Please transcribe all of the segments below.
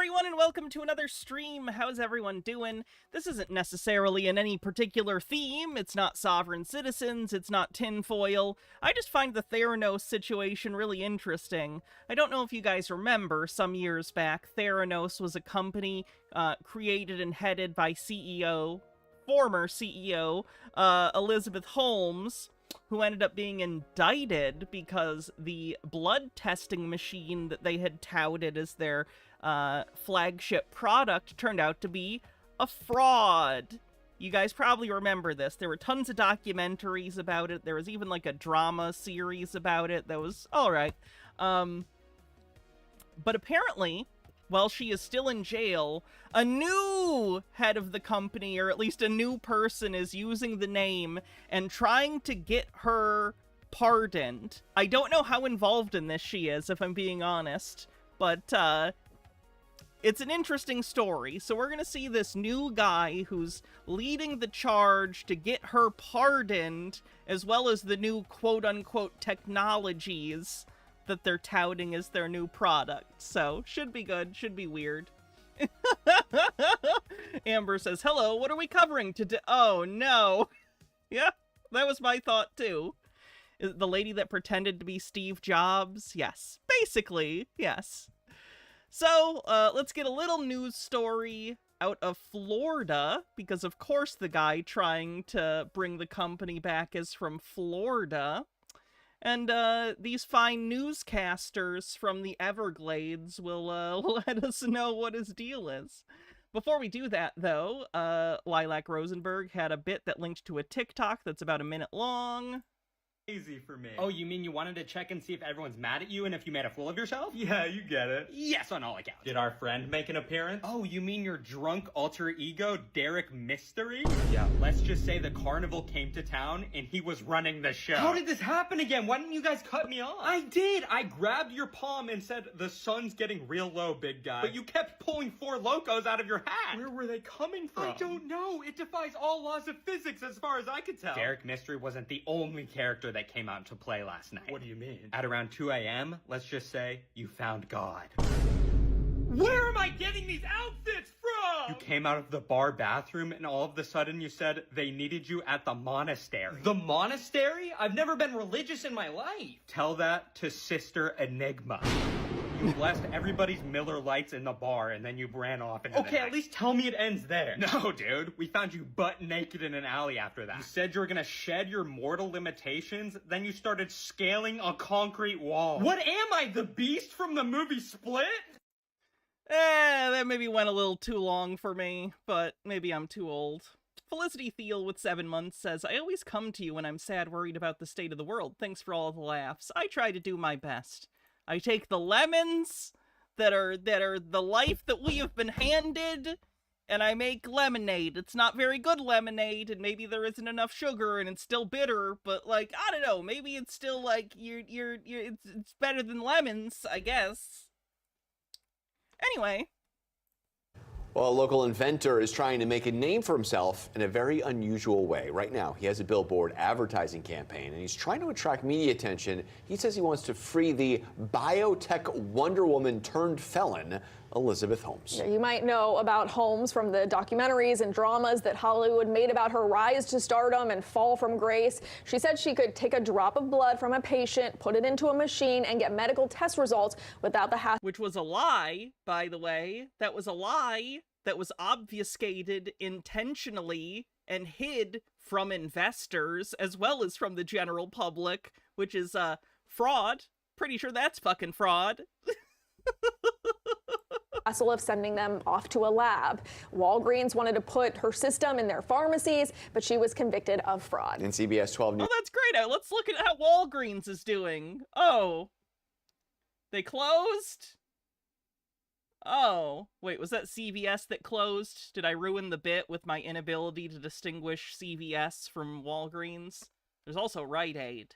everyone, and welcome to another stream. How's everyone doing? This isn't necessarily in any particular theme. It's not sovereign citizens, it's not tinfoil. I just find the Theranos situation really interesting. I don't know if you guys remember, some years back, Theranos was a company created and headed by former CEO, Elizabeth Holmes, who ended up being indicted because the blood testing machine that they had touted as their flagship product turned out to be a fraud. You guys probably remember this. There were tons of documentaries about it. There was even like a drama series about it that was alright. But apparently, while she is still in jail, a new head of the company, or at least a new person, is using the name and trying to get her pardoned. I don't know how involved in this she is, if I'm being honest, but it's an interesting story. So we're gonna see this new guy who's leading the charge to get her pardoned, as well as the new quote-unquote technologies that they're touting as their new product. So, should be good, should be weird. Amber says, hello, what are we covering today? Oh, no. Yeah, that was my thought, too. The lady that pretended to be Steve Jobs? Yes. Basically, yes. So, let's get a little news story out of Florida, because of course the guy trying to bring the company back is from Florida. And these fine newscasters from the Everglades will let us know what his deal is. Before we do that, though, Lilac Rosenberg had a bit that linked to a TikTok that's about a minute long. Easy for me. Oh, you mean you wanted to check and see if everyone's mad at you and if you made a fool of yourself? Yeah, you get it. Yes, on all accounts. Did our friend make an appearance? Oh, you mean your drunk alter ego, Derek Mystery? Yeah. Let's just say the carnival came to town and he was running the show. How did this happen again? Why didn't you guys cut me off? I did! I grabbed your palm and said, the sun's getting real low, big guy. But you kept pulling Four Locos out of your hat. Where were they coming from? I don't know. It defies all laws of physics as far as I could tell. Derek Mystery wasn't the only character that came out to play last night. What do you mean? At around 2 a.m., let's just say, you found God. Where am I getting these outfits from? You came out of the bar bathroom and all of a sudden you said they needed you at the monastery. The monastery? I've never been religious in my life. Tell that to Sister Enigma. You blessed everybody's Miller Lights in the bar and then you ran off into the night. At least tell me it ends there. No, dude. We found you butt naked in an alley after that. You said you were gonna shed your mortal limitations, then you started scaling a concrete wall. What am I, the beast from the movie Split? That maybe went a little too long for me, but maybe I'm too old. Felicity Thiel with 7 months says, I always come to you when I'm sad, worried about the state of the world. Thanks for all the laughs. I try to do my best. I take the lemons that are the life that we have been handed, and I make lemonade. It's not very good lemonade, and maybe there isn't enough sugar, and it's still bitter. But like, I don't know. Maybe it's still like it's better than lemons, I guess. Anyway. Well, a local inventor is trying to make a name for himself in a very unusual way. Right now, he has a billboard advertising campaign, and he's trying to attract media attention. He says he wants to free the biotech Wonder Woman turned felon, Elizabeth Holmes. You might know about Holmes from the documentaries and dramas that Hollywood made about her rise to stardom and fall from grace. She said she could take a drop of blood from a patient, put it into a machine, and get medical test results without the hassle. Which was a lie, by the way. That was a lie that was obfuscated intentionally and hid from investors as well as from the general public, which is fraud. Pretty sure that's fucking fraud. Hassle of sending them off to a lab. Walgreens wanted to put her system in their pharmacies, but she was convicted of fraud. In CBS 12 News. Oh, that's great. Let's look at how Walgreens is doing. Oh. They closed? Oh. Wait, was that CVS that closed? Did I ruin the bit with my inability to distinguish CVS from Walgreens? There's also Rite Aid.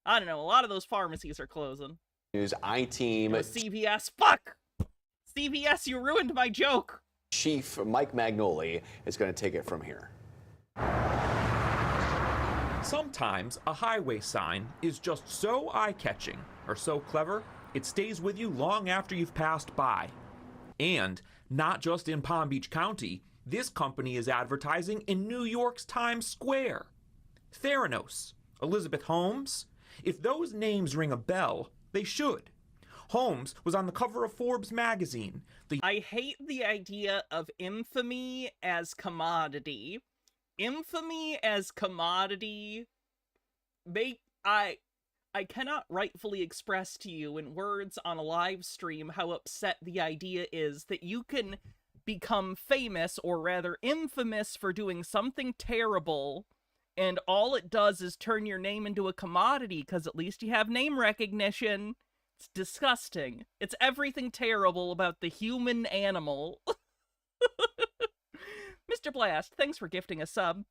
I don't know. A lot of those pharmacies are closing. News I-Team. CVS. Fuck! CVS, you ruined my joke. Chief Mike Magnoli is going to take it from here. Sometimes a highway sign is just so eye-catching or so clever, it stays with you long after you've passed by. And not just in Palm Beach County, this company is advertising in New York's Times Square. Theranos, Elizabeth Holmes, if those names ring a bell, they should. Holmes was on the cover of Forbes magazine. I hate the idea of infamy as commodity. Infamy as commodity I cannot rightfully express to you in words on a live stream how upset the idea is that you can become famous, or rather infamous, for doing something terrible, and all it does is turn your name into a commodity because at least you have name recognition. It's disgusting. It's everything terrible about the human animal. Mr. Blast, thanks for gifting a sub.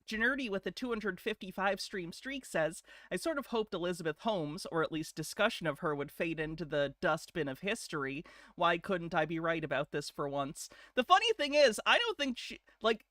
Generty with a 255 stream streak says, I sort of hoped Elizabeth Holmes, or at least discussion of her, would fade into the dustbin of history. Why couldn't I be right about this for once? The funny thing is, I don't think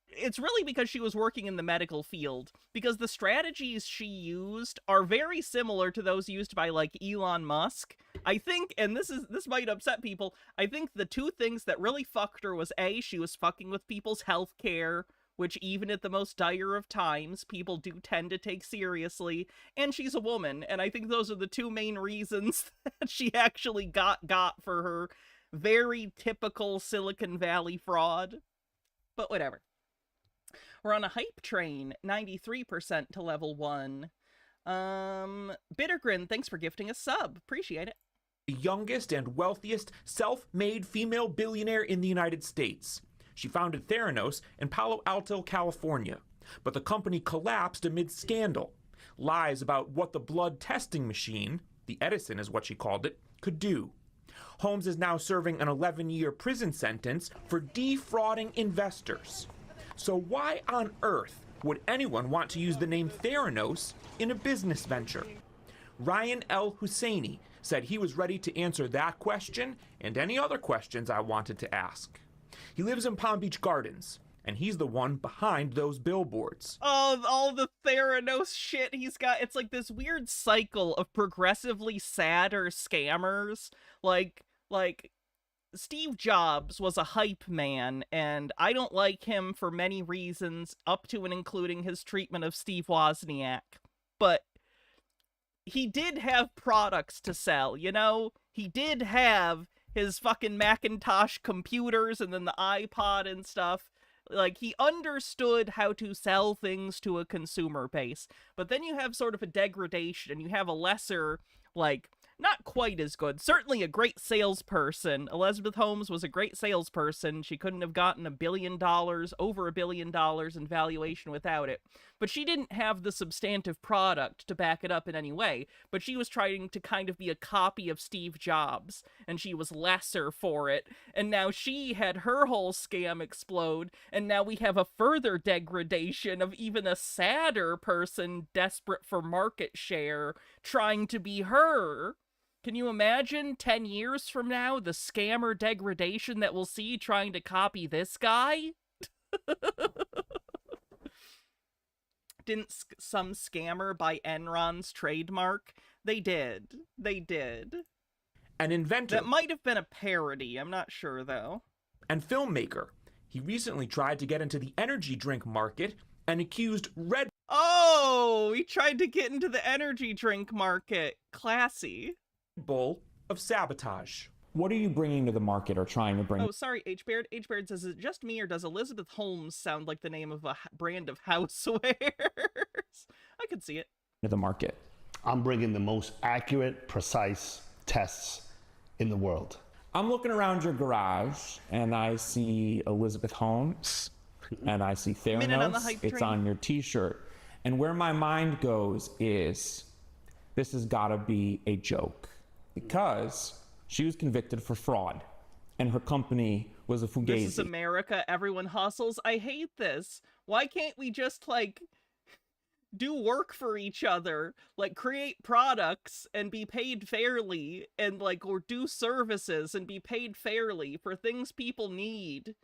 it's really because she was working in the medical field, because the strategies she used are very similar to those used by, like, Elon Musk. I think, and this might upset people, I think the two things that really fucked her was, A, she was fucking with people's health care, which even at the most dire of times, people do tend to take seriously, and she's a woman, and I think those are the two main reasons that she actually got for her very typical Silicon Valley fraud. But whatever. We're on a hype train, 93% to level 1. Bittergrin, thanks for gifting a sub. Appreciate it. The youngest and wealthiest self-made female billionaire in the United States. She founded Theranos in Palo Alto, California, but the company collapsed amid scandal. Lies about what the blood testing machine, the Edison is what she called it, could do. Holmes is now serving an 11-year prison sentence for defrauding investors. So why on earth would anyone want to use the name Theranos in a business venture? Ryan El-Hosseiny said he was ready to answer that question and any other questions I wanted to ask. He lives in Palm Beach Gardens, and he's the one behind those billboards. Oh, all the Theranos shit he's got. It's like this weird cycle of progressively sadder scammers. Like Steve Jobs was a hype man, and I don't like him for many reasons, up to and including his treatment of Steve Wozniak. But he did have products to sell, you know? He did have his fucking Macintosh computers and then the iPod and stuff. Like, he understood how to sell things to a consumer base. But then you have sort of a degradation, and you have a lesser, like, not quite as good. Certainly a great salesperson. Elizabeth Holmes was a great salesperson. She couldn't have gotten over $1 billion in valuation without it. But she didn't have the substantive product to back it up in any way. But she was trying to kind of be a copy of Steve Jobs, and she was lesser for it. And now she had her whole scam explode, and now we have a further degradation of even a sadder person desperate for market share trying to be her. Can you imagine 10 years from now the scammer degradation that we'll see trying to copy this guy? Didn't some scammer buy Enron's trademark? They did. They did. An inventor. That might have been a parody. I'm not sure, though. And filmmaker. He recently tried to get into the energy drink market and accused Red Oh, he tried to get into the energy drink market. Classy. Bull of sabotage. What are you bringing to the market or trying to bring? Oh, sorry, H-Baird. H-Baird says, is it just me or does Elizabeth Holmes sound like the name of a brand of housewares? I could see it. To the market. I'm bringing the most accurate, precise tests in the world. I'm looking around your garage and I see Elizabeth Holmes and I see Minute on the Theranos. hype It's train. on your t-shirt. And where my mind goes is, this has got to be a joke. Because she was convicted for fraud and her company was a fugazi. This is America. Everyone hustles. I hate this. Why can't we just, like, do work for each other? Like, create products and be paid fairly, and, like, or do services and be paid fairly for things people need.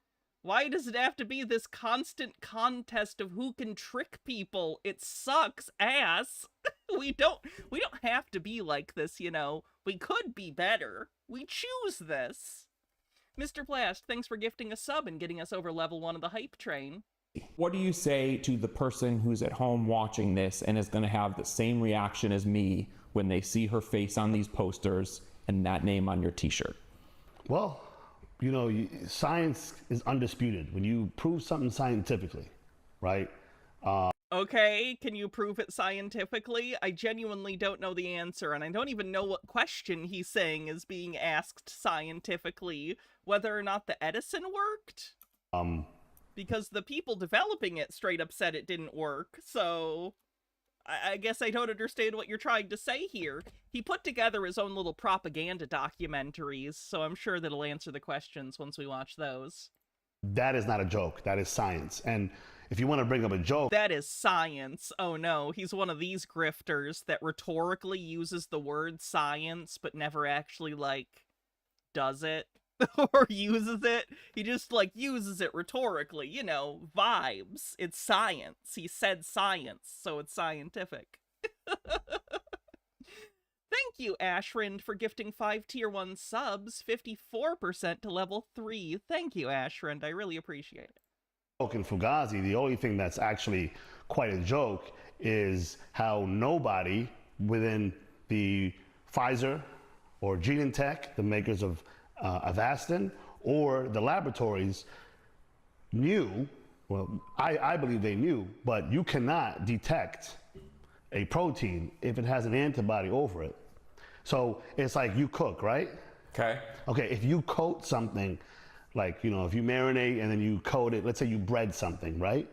Why does it have to be this constant contest of who can trick people? It sucks ass. We don't have to be like this, you know. We could be better. We choose this. Mr. Blast, thanks for gifting a sub and getting us over level 1 of the hype train. What do you say to the person who's at home watching this and is going to have the same reaction as me when they see her face on these posters and that name on your t-shirt? Well, you know, science is undisputed. When you prove something scientifically, right? Okay, can you prove it scientifically? I genuinely don't know the answer, and I don't even know what question he's saying is being asked scientifically. Whether or not the Edison worked? Because the people developing it straight up said it didn't work, so I guess I don't understand what you're trying to say here. He put together his own little propaganda documentaries, so I'm sure that'll answer the questions once we watch those. That is not a joke. That is science. And if you want to bring up a joke... That is science. Oh no, he's one of these grifters that rhetorically uses the word science, but never actually, like, does it. Or uses it. He just, like, uses it rhetorically. You know, vibes. It's science. He said science, so it's scientific. Thank you, Ashrind, for gifting 5 tier 1 subs, 54% to level 3. Thank you, Ashrind. I really appreciate it. In Fugazi, the only thing that's actually quite a joke is how nobody within the Pfizer or Genentech, the makers of Avastin, or the laboratories knew, well, I believe they knew, but you cannot detect a protein if it has an antibody over it. So it's like you cook, right? Okay. Okay, if you coat something, like, you know, if you marinate and then you coat it, let's say you bread something, right?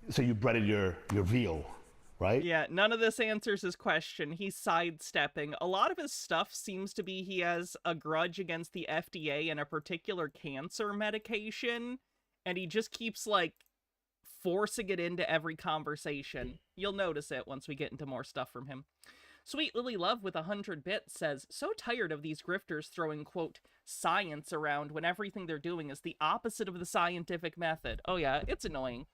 So you breaded your veal, right? Yeah, none of this answers his question. He's sidestepping. A lot of his stuff seems to be he has a grudge against the FDA and a particular cancer medication, and he just keeps, like, forcing it into every conversation. You'll notice it once we get into more stuff from him. Sweet Lily Love with 100 bits says, so tired of these grifters throwing, quote, science around when everything they're doing is the opposite of the scientific method. Oh yeah, it's annoying.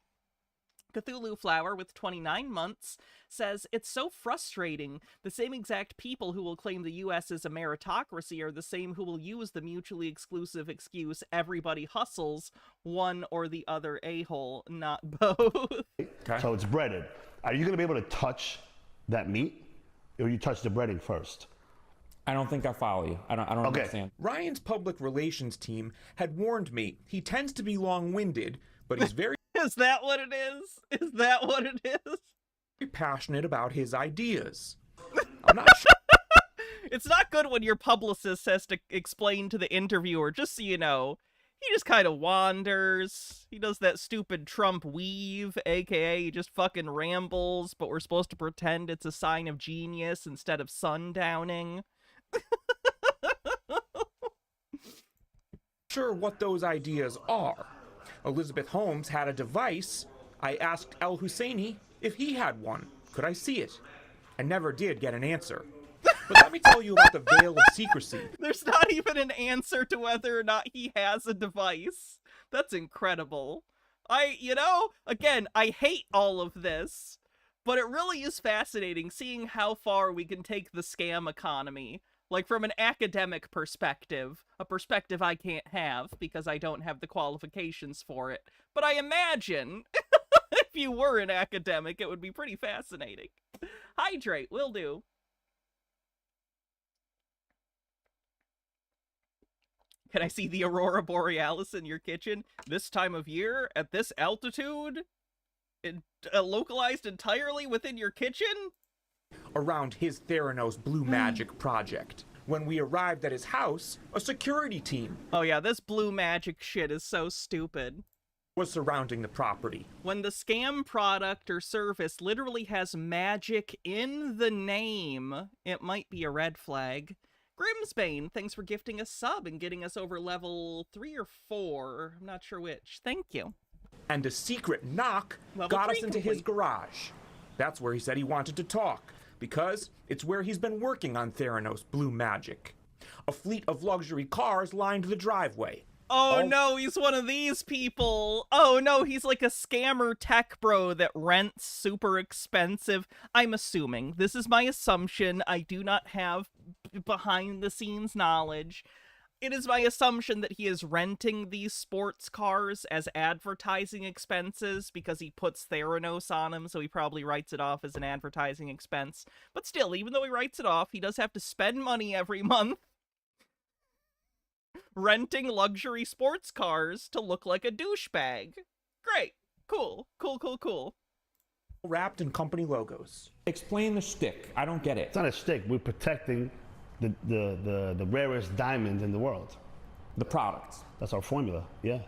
Cthulhu Flower with 29 months says, it's so frustrating. The same exact people who will claim the US is a meritocracy are the same who will use the mutually exclusive excuse everybody hustles, one or the other a-hole, not both. Okay. So it's breaded. Are you going to be able to touch that meat? Or you touch the breading first? I don't think I follow you. I don't Okay. understand. Ryan's public relations team had warned me he tends to be long-winded, but he's very Is that what it is? Is that what it is? passionate about his ideas. I'm not sure. It's not good when your publicist has to explain to the interviewer, just so you know, he just kind of wanders. He does that stupid Trump weave, aka he just fucking rambles, but we're supposed to pretend it's a sign of genius instead of sundowning. Sure what those ideas are. Elizabeth Holmes had a device. I asked El-Hosseiny if he had one. Could I see it? I never did get an answer. But let me tell you about the veil of secrecy. There's not even an answer to whether or not he has a device. That's incredible. Again, I hate all of this, but it really is fascinating seeing how far we can take the scam economy. Like, from an academic perspective, a perspective I can't have because I don't have the qualifications for it. But I imagine if you were an academic, it would be pretty fascinating. Hydrate, will do. Can I see the Aurora Borealis in your kitchen? This time of year? At this altitude? Localized entirely within your kitchen? Around his Theranos Blue Magic project. When we arrived at his house, a security team Oh yeah, this blue magic shit is so stupid. was surrounding the property. When the scam product or service literally has magic in the name, it might be a red flag. Grimsbane, thanks for gifting a sub and getting us over level 3 or 4. I'm not sure which. Thank you. And a secret knock Level got 3 us into his complete. garage. That's where he said he wanted to talk, because it's where he's been working on Theranos Blue Magic. A fleet of luxury cars lined the driveway. Oh no, he's one of these people. Oh no, he's like a scammer tech bro that rents super expensive. I'm assuming. This is my assumption. I do not have behind the scenes knowledge. It is my assumption that he is renting these sports cars as advertising expenses because he puts Theranos on them, so he probably writes it off as an advertising expense. But still, even though he writes it off, he does have to spend money every month renting luxury sports cars to look like a douchebag. Great. Cool. Cool. Wrapped in company logos. Explain the shtick. I don't get it. It's not a stick. We're protecting the rarest diamond in the world. The product. That's our formula. Yeah.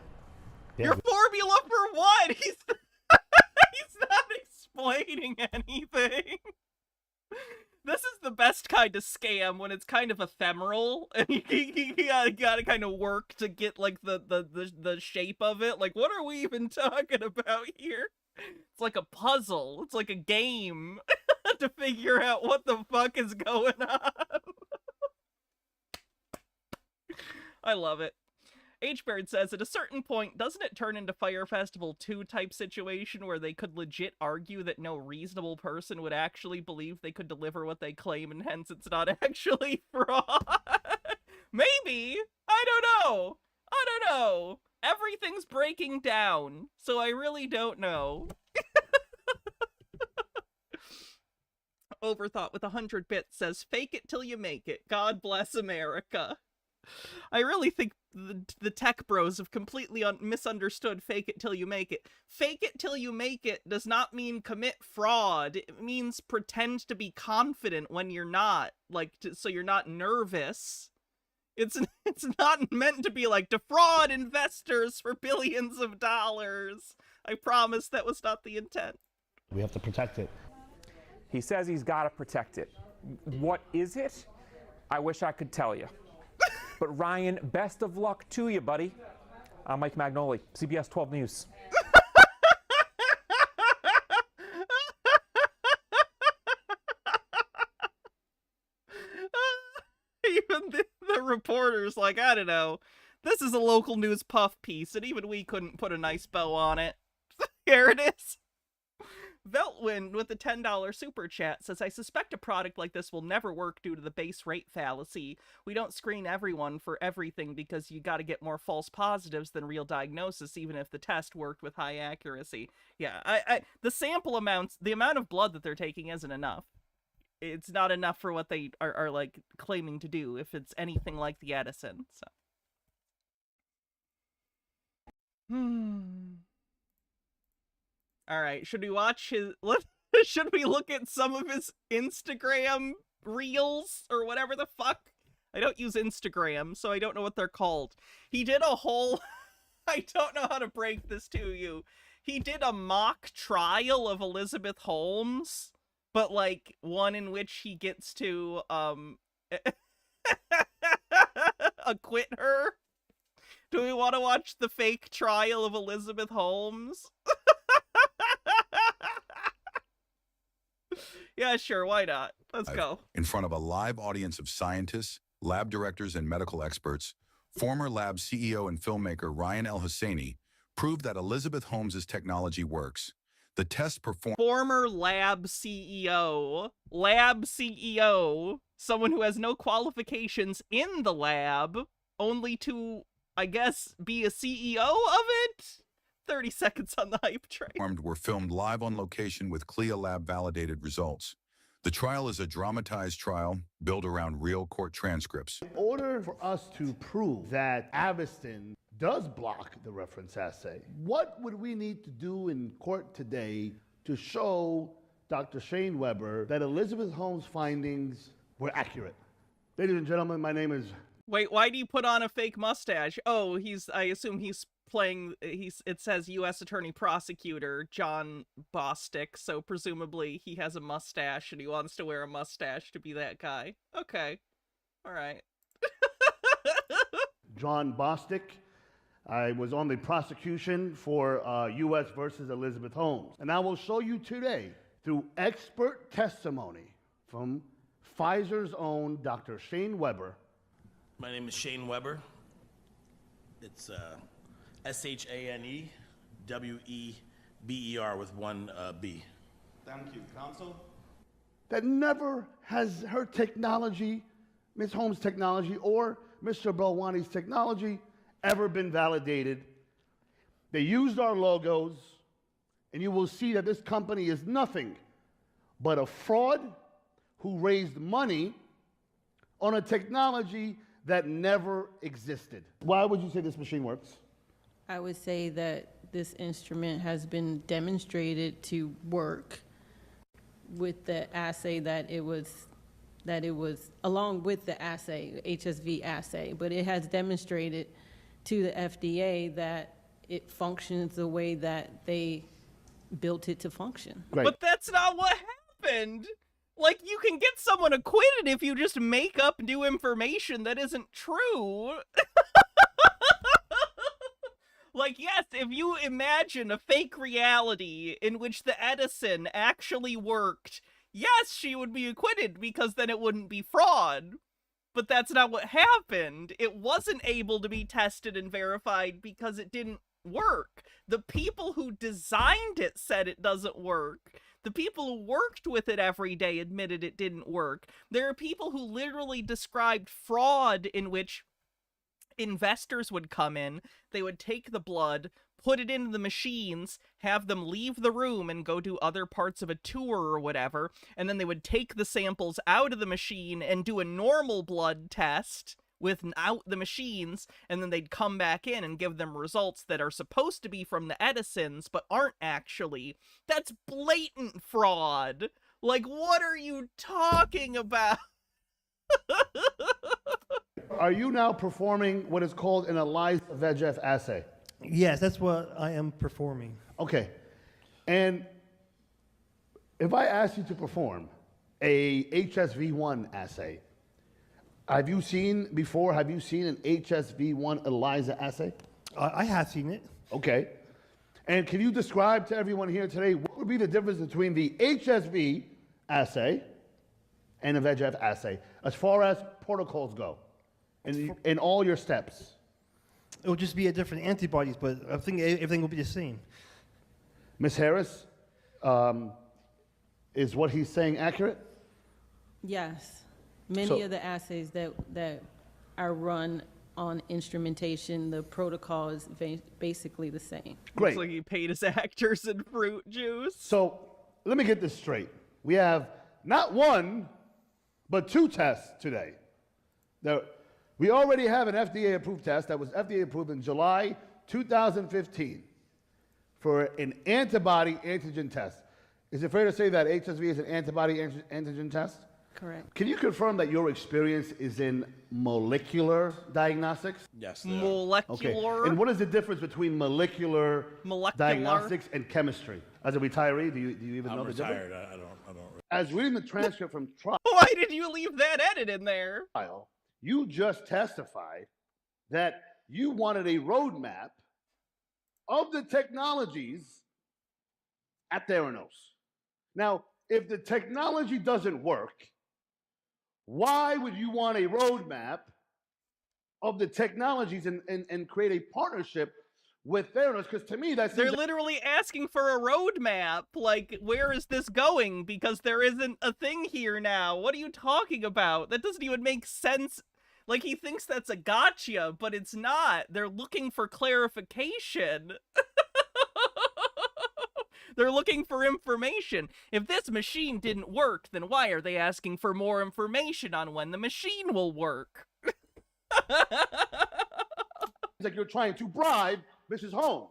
Your formula for what? He's not explaining anything. This is the best kind of scam when it's kind of ephemeral and you gotta kind of work to get like the shape of it. Like, what are we even talking about here? It's like a puzzle. It's like a game to figure out what the fuck is going on. I love it. H-Bird says, at a certain point, doesn't it turn into Fire Festival 2 type situation where they could legit argue that no reasonable person would actually believe they could deliver what they claim and hence it's not actually fraud? Maybe. I don't know. Everything's breaking down, so I really don't know. Overthought with 100 bits says, fake it till you make it. God bless America. I really think the tech bros have completely misunderstood fake it till you make it. Fake it till you make it does not mean commit fraud. It means pretend to be confident when you're not, like, so you're not nervous. It's not meant to be like defraud investors for billions of dollars. I promise that was not the intent. We have to protect it. He says he's got to protect it. What is it? I wish I could tell you. But Ryan, best of luck to you, buddy. I'm Mike Magnoli, CBS 12 News. Even the reporter's like, I don't know. This is a local news puff piece, and even we couldn't put a nice bow on it. Here it is. Veltwind with the $10 super chat says, I suspect a product like this will never work due to the base rate fallacy. We don't screen everyone for everything because you got to get more false positives than real diagnosis, even if the test worked with high accuracy. Yeah, the sample amounts, the amount of blood that they're taking isn't enough. It's not enough for what they are like claiming to do if it's anything like the Edison. So. All right, should we watch his... Should we look at some of his Instagram reels or whatever the fuck? I don't use Instagram, so I don't know what they're called. He did a whole... I don't know how to break this to you. He did a mock trial of Elizabeth Holmes, but like one in which he gets to acquit her. Do we want to watch the fake trial of Elizabeth Holmes? Yeah, sure, why not? Let's go. In front of a live audience of scientists, lab directors, and medical experts, former lab CEO and filmmaker Ryan El-Hosseiny proved that Elizabeth Holmes' technology works. The test performed... Former lab CEO, someone who has no qualifications in the lab, only to, I guess, be a CEO of it? 30 seconds on the hype train. ...were filmed live on location with CLIA lab-validated results. The trial is a dramatized trial built around real court transcripts. In order for us to prove that Avastin does block the reference assay, what would we need to do in court today to show Dr. Shane Weber that Elizabeth Holmes' findings were accurate? Ladies and gentlemen, my name is... Wait, why do you put on a fake mustache? Oh, I assume he's playing, it says U.S. Attorney Prosecutor John Bostic, so presumably he has a mustache and he wants to wear a mustache to be that guy. Okay. All right. John Bostic. I was on the prosecution for U.S. versus Elizabeth Holmes. And I will show you today, through expert testimony from Pfizer's own Dr. Shane Weber. My name is Shane Weber. It's ShaneWeber with one B. Thank you, counsel. That never has her technology, Ms. Holmes' technology, or Mr. Belwani's technology ever been validated. They used our logos, and you will see that this company is nothing but a fraud who raised money on a technology that never existed. Why would you say this machine works? I would say that this instrument has been demonstrated to work with the assay that it was along with the assay, HSV assay, but it has demonstrated to the FDA that it functions the way that they built it to function. Great. But that's not what happened. Like, you can get someone acquitted if you just make up new information that isn't true. Like, yes, if you imagine a fake reality in which the Edison actually worked, yes, she would be acquitted because then it wouldn't be fraud. But that's not what happened. It wasn't able to be tested and verified because it didn't work. The people who designed it said it doesn't work. The people who worked with it every day admitted it didn't work. There are people who literally described fraud in which investors would come in, they would take the blood, put it into the machines, have them leave the room and go do other parts of a tour or whatever, and then they would take the samples out of the machine and do a normal blood test without the machines, and then they'd come back in and give them results that are supposed to be from the Edisons, but aren't actually. That's blatant fraud. Like, what are you talking about? Are you now performing what is called an ELISA VEGF assay? Yes, that's what I am performing. Okay. And if I ask you to perform a HSV1 assay, have you seen an HSV1 ELISA assay? I have seen it. Okay. And can you describe to everyone here today what would be the difference between the HSV assay and a VEGF assay as far as protocols go in all your steps? It will just be a different antibodies, but I think everything will be the same. Ms. Harris, is what he's saying accurate? Yes. Many of the assays that are run on instrumentation, the protocol is basically the same. Great. Looks like he paid his actors in fruit juice. So let me get this straight. We have not one, but two tests today. We already have an FDA-approved test that was FDA-approved in July 2015 for an antibody antigen test. Is it fair to say that HSV is an antibody antigen test? Correct. Can you confirm that your experience is in molecular diagnostics? Yes, they are. Molecular. Okay. And what is the difference between molecular diagnostics and chemistry? As a retiree, do you even know the difference? I'm retired. I don't. As reading the transcript from trial, Why did you leave that edit in there? you just testified that you wanted a roadmap of the technologies at Theranos. Now, if the technology doesn't work, why would you want a roadmap of the technologies and create a partnership with Theranos? Because to me, that's They're literally asking for a roadmap. Like, where is this going? Because there isn't a thing here now. What are you talking about? That doesn't even make sense. Like, he thinks that's a gotcha, but it's not. They're looking for clarification. They're looking for information. If this machine didn't work, then why are they asking for more information on when the machine will work? It's like you're trying to bribe Mrs. Holmes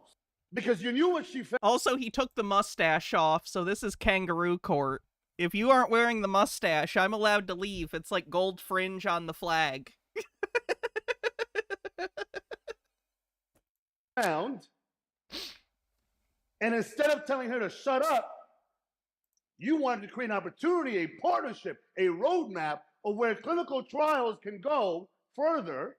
because you knew what she felt. Also, he took the mustache off, so this is kangaroo court. If you aren't wearing the mustache, I'm allowed to leave. It's like gold fringe on the flag. And instead of telling her to shut up, you wanted to create an opportunity, a partnership, a roadmap of where clinical trials can go further.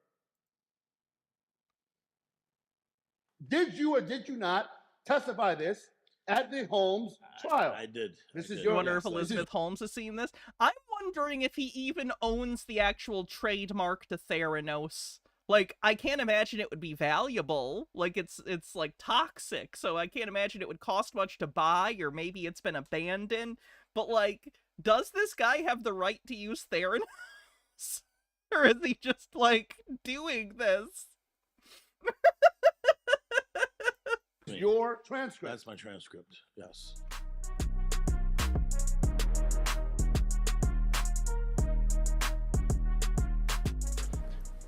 Did you or did you not testify this at the Holmes trial? I did. This is I your wonder if Elizabeth Holmes has seen this. I'm wondering if he even owns the actual trademark to Theranos. Like, I can't imagine it would be valuable. Like, it's like toxic, so I can't imagine it would cost much to buy, or maybe it's been abandoned. But, like, does this guy have the right to use Theranos? Or is he just, like, doing this? Your transcript. That's my transcript, yes.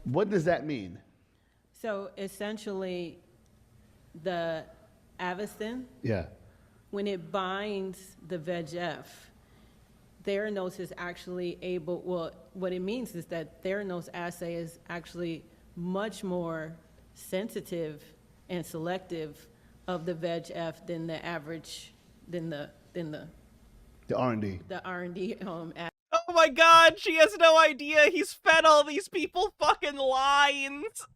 What does that mean? So essentially, the Avastin, Yeah. when it binds the VEGF, Theranos is actually able, well, what it means is that Theranos assay is actually much more sensitive and selective of the VEGF than the average, than the R&D. the R&D assay. Oh my god, she has no idea he's fed all these people fucking lines.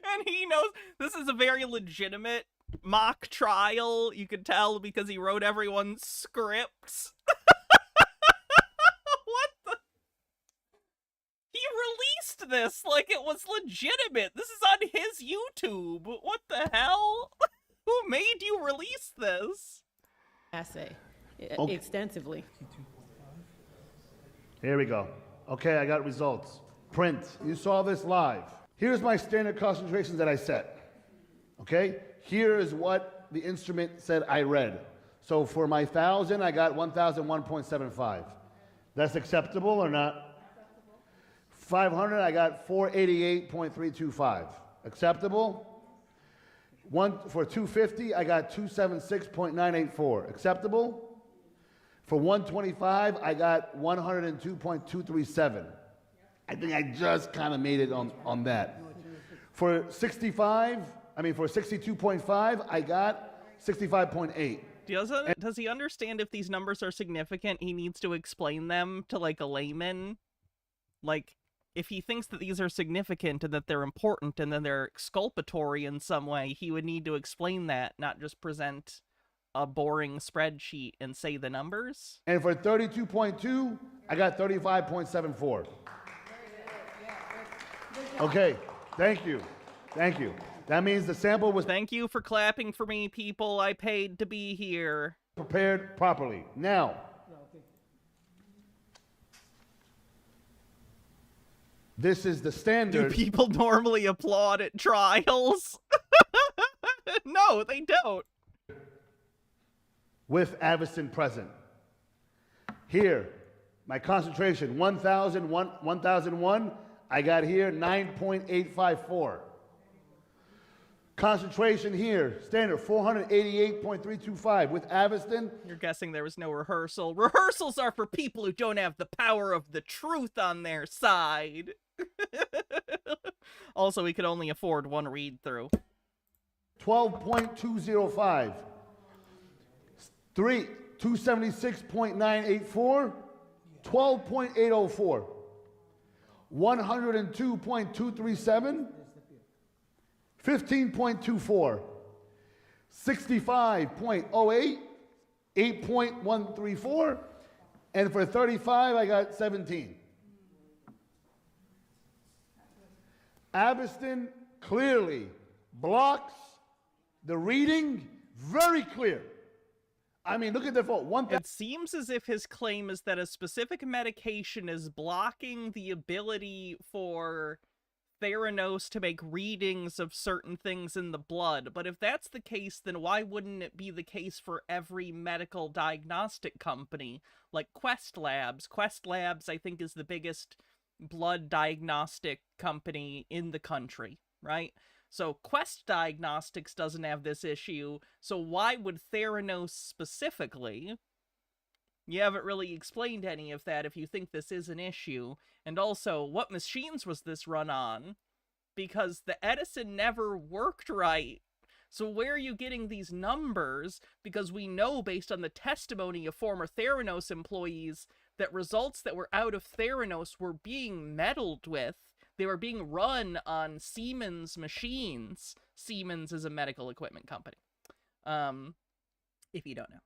And he knows this is a very legitimate mock trial. You could tell because he wrote everyone's scripts. What the? He released this like it was legitimate. This is on his YouTube. What the hell? Who made you release this? Assay Okay. extensively. Here we go. Okay, I got results. Print. You saw this live. Here's my standard concentrations that I set. Okay? Here is what the instrument said I read. So for my 1,000, I got 1,001.75. That's acceptable or not? 500, I got 488.325. Acceptable? For 250, I got 276.984. Acceptable? For 125, I got 102.237. I think I just kind of made it on that. For 62.5, I got 65.8. Does he understand if these numbers are significant, he needs to explain them to, like, a layman? Like, if he thinks that these are significant and that they're important and then they're exculpatory in some way, he would need to explain that, not just present a boring spreadsheet and say the numbers. And for 32.2, I got 35.74. Okay, thank you. Thank you. That means the sample was Thank you for clapping for me, people. I paid to be here. prepared properly. Now, this is the Do standard. people normally applaud at trials? No, they don't. With Avastin present. Here, my concentration, 1,001, I got here 9.854. Concentration here, standard 488.325 with Avastin. You're guessing there was no rehearsal. Rehearsals are for people who don't have the power of the truth on their side. Also, we could only afford one read-through. 12.205. 276.984. 12.804. 102.237. 15.24. 65.08. 8.134. And for 35, I got 17. Avastin clearly blocks the reading, very clear. I mean, look at the vote. It seems as if his claim is that a specific medication is blocking the ability for Theranos to make readings of certain things in the blood. But if that's the case, then why wouldn't it be the case for every medical diagnostic company like Quest Labs? Quest Labs, I think, is the biggest blood diagnostic company in the country, right? So Quest Diagnostics doesn't have this issue, so why would Theranos specifically? You haven't really explained any of that if you think this is an issue. And also, what machines was this run on? Because the Edison never worked right. So where are you getting these numbers? Because we know, based on the testimony of former Theranos employees, that results that were out of Theranos were being meddled with. They were being run on Siemens machines. Siemens is a medical equipment company. If you don't know.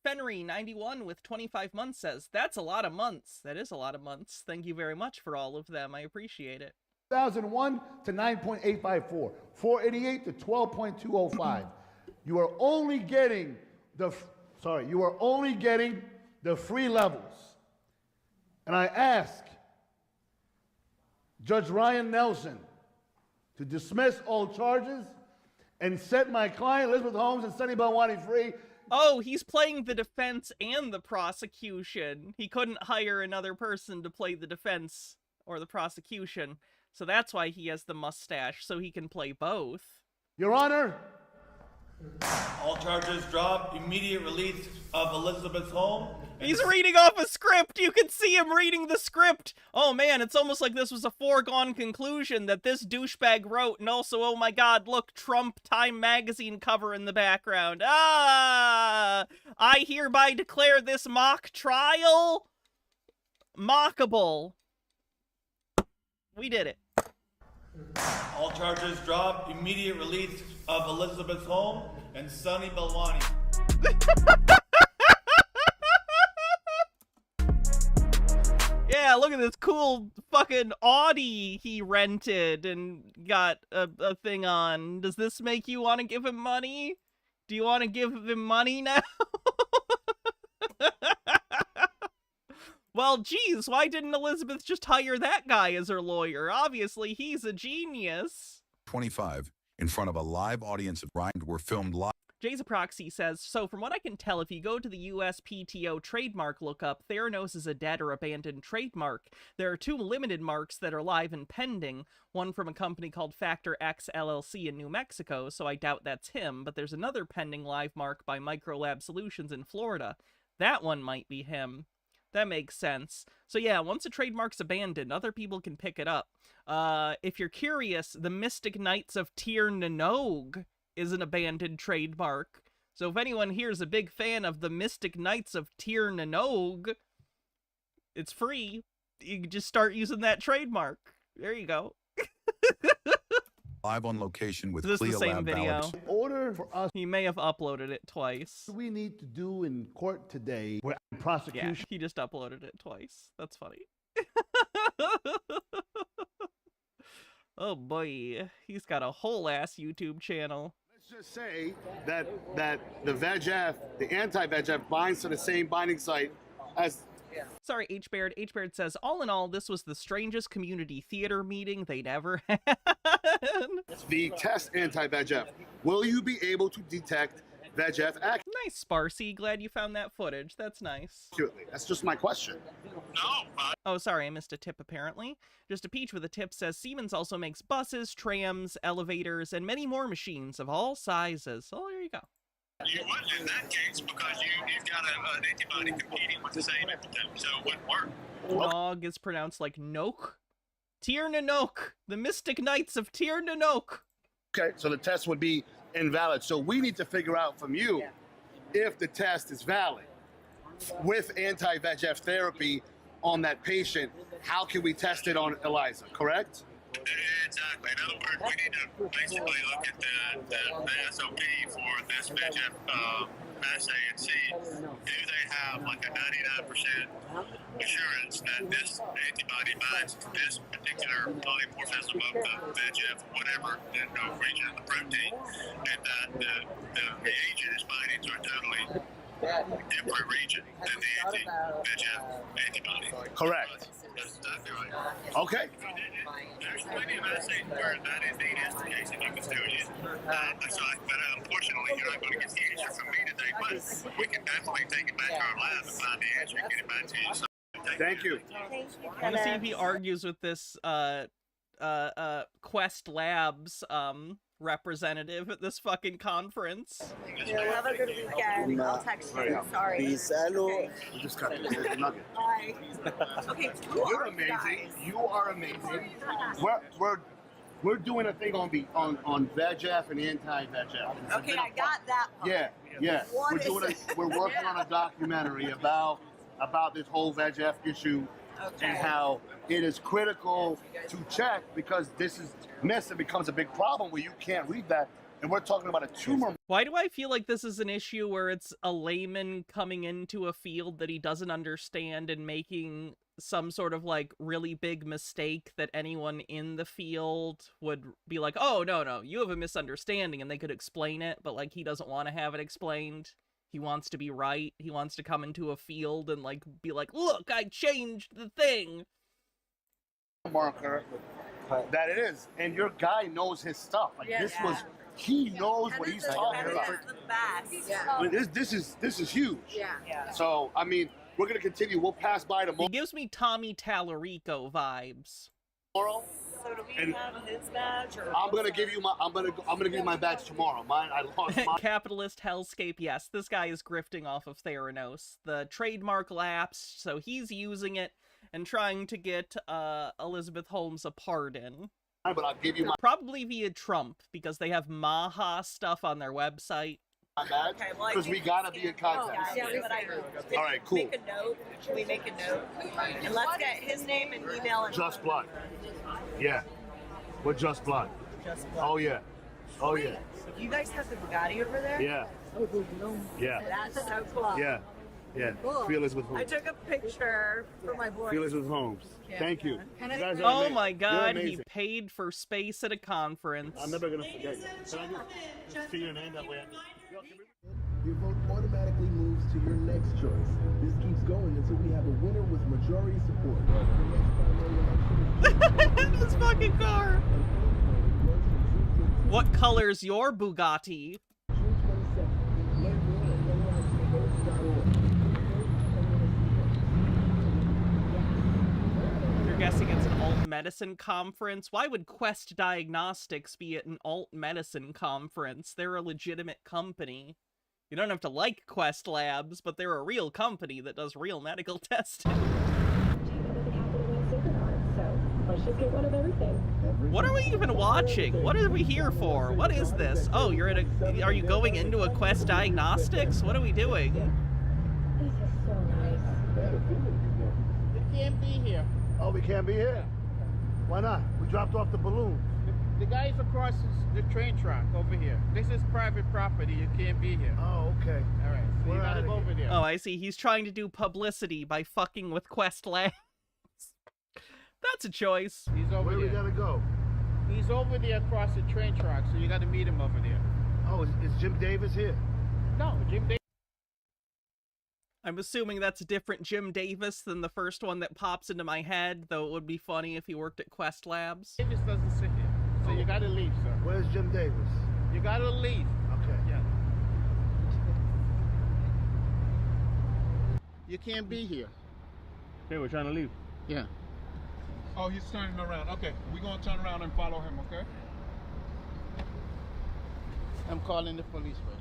Fenry91 with 25 months says, that's a lot of months. That is a lot of months. Thank you very much for all of them. I appreciate it. 2001 to 9.854. 488 to 12.205. You are only getting the free levels. And I ask Judge Ryan Nelson to dismiss all charges and set my client Elizabeth Holmes and Sunny Balwani free. Oh, he's playing the defense and the prosecution. He couldn't hire another person to play the defense or the prosecution, so that's why he has the mustache, so he can play both. Your Honor, All charges dropped. Immediate release of Elizabeth Holmes. He's reading off a script. You can see him reading the script. Oh man, it's almost like this was a foregone conclusion that this douchebag wrote. And also, oh my god, look, Trump Time magazine cover in the background. Ah! I hereby declare this mock trial mockable. We did it. All charges dropped. Immediate release of Elizabeth Holmes and Sunny Balwani. Yeah, look at this cool fucking Audi he rented and got a thing on. Does this make you want to give him money? Do you want to give him money now? Well, geez, why didn't Elizabeth just hire that guy as her lawyer? Obviously, he's a genius. 25, in front of a live audience of Ryan, were filmed live. Proxy says, so from what I can tell, if you go to the USPTO trademark lookup, Theranos is a dead or abandoned trademark. There are 2 limited marks that are live and pending, one from a company called Factor X LLC in New Mexico, so I doubt that's him, but there's another pending live mark by Microlab Solutions in Florida. That one might be him. That makes sense. So yeah, once a trademark's abandoned, other people can pick it up. If you're curious, the Mystic Knights of Tir Nanog is an abandoned trademark. So if anyone here is a big fan of the Mystic Knights of Tir Nanog, it's free. You can just start using that trademark. There you go. Live on location with Is this the same CLIA video? Lab in order for us, He may have uploaded it twice. what we need to do in court today, we're Yeah, prosecution. he just uploaded it twice. That's funny. Oh boy, he's got a whole ass YouTube channel. Let's just say that the VEGF, the anti-VEGF, binds to the same binding site as. Sorry, H. Baird. H. Baird says, all in all, this was the strangest community theater meeting they'd ever had. The test anti-VEGF. Will you be able to detect VEGF Nice, Sparsy. Glad you found that footage. That's nice. accurately? That's just my question. Oh, sorry, I missed a tip, apparently. Just a Peach with a tip says, Siemens also makes buses, trams, elevators, and many more machines of all sizes. Oh, there you go. You wouldn't in that case because you've got an antibody competing with the same epitope, so it wouldn't work. Nog is pronounced like Noke. Tir Nanog, the Mystic Knights of Tir Nanog. Okay, so the test would be invalid. So we need to figure out from you if the test is valid. With anti-VEGF therapy on that patient, how can we test it on Eliza, correct? Exactly. In other words, we need to basically look at the SOP for this VEGF assay and see, do they have like a 99% assurance that this antibody binds to this particular polymorphism of the VEGF, whatever the region of the protein, and that the reagent is binding to a totally different region than the anti-VEGF antibody. Correct. That's exactly right. Okay. There's plenty of assays where that indeed is the case, and you can still use it. But unfortunately, you're not going to get the answer from me today, but we can definitely take it back to our lab and find the answer and get it back to you. So, thank you. I want to see if he argues with this Quest Labs representative at this fucking conference. Have a good weekend. I'll text you. Sorry. We just got the nugget. Bye. Okay, You're amazing. You are amazing. We're doing a thing on VEGF and anti-VEGF. Okay, I got that part. Yeah. What We're working on a documentary about this whole VEGF issue and how it is critical to check because this is missed and becomes a big problem where you can't read that. And we're talking about a tumor. Why do I feel like this is an issue where it's a layman coming into a field that he doesn't understand and making some sort of like really big mistake that anyone in the field would be like, oh, no, you have a misunderstanding, and they could explain it, but like he doesn't want to have it explained. He wants to be right. He wants to come into a field and, like, be like, look, I changed the thing. Marker that it is, and your guy knows his stuff. Like he knows what he's talking about. This is huge. Yeah. So I mean, we're gonna continue. We'll pass by tomorrow. He gives me Tommy Tallarico vibes. So do we have his badge? Or I'm gonna give you my badge tomorrow. Mine, I lost mine. Capitalist hellscape. Yes, this guy is grifting off of Theranos. The trademark lapsed, so he's using it and trying to get Elizabeth Holmes a pardon. But I'll give you my Probably via Trump, because they have Maha stuff on their website. badge because we gotta be in contact. All right, cool. Make a note. Should we make a note? And let's get his name and email. And Just Blood. Yeah, we're Just Blood. Just Blood. Oh yeah. Oh yeah. You guys have the Bugatti over there? Yeah. Yeah. That's so cool. Yeah. Yeah. Cool. Feel Elizabeth Holmes. I took a picture for my boy. Feel Elizabeth Holmes. Thank you. You guys are Oh amazing. my You're god, he amazing. paid for space at a conference. I'm never gonna forget you. Can I just see your name that way? Your vote automatically moves to your next choice. This keeps going until we have a winner with majority support. This fucking car. What color's your Bugatti? You're guessing it's an alt medicine conference? Why would Quest Diagnostics be at an alt medicine conference? They're a legitimate company. You don't have to like Quest Labs, but they're a real company that does real medical testing. Let's just get rid of everything. What are we even watching? What are we here for? What is this? Oh, you're at a... Are you going into a Quest Diagnostics? What are we doing? This is so nice. We can't be here. Oh, we can't be here? Why not? We dropped off the balloon. The guy's across the train track over here. This is private property. You can't be here. Oh, okay. All right. So you We're gotta outta go over there. Oh, I see. He's trying to do publicity by fucking with Quest Labs. That's a choice. He's over Where there. we gotta go? He's over there across the train track, so you gotta meet him over there. Oh, is Jim Davis here? No, Jim Davis. I'm assuming that's a different Jim Davis than the first one that pops into my head, though it would be funny if he worked at Quest Labs. Davis doesn't sit here, so you gotta leave, sir. Where's Jim Davis? You gotta leave. Okay. Yeah. You can't be here. Okay, we're trying to leave. Yeah. Oh, he's turning around. Okay, we're gonna turn around and follow him, okay? I'm calling the police right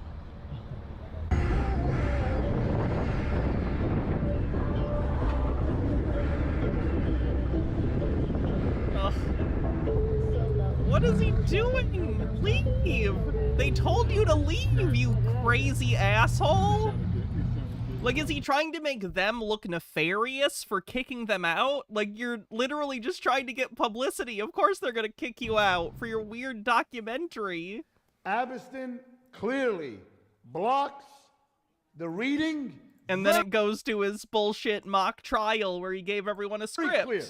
Ugh. What is he doing? Leave! They told you to leave, you crazy asshole! Like, is he trying to make them look nefarious for kicking them out? Like, you're literally just trying to get publicity. Of course they're gonna kick you out for your weird documentary. Aviston clearly blocks the reading. And then it goes to his bullshit mock trial where he gave everyone a script. Clear.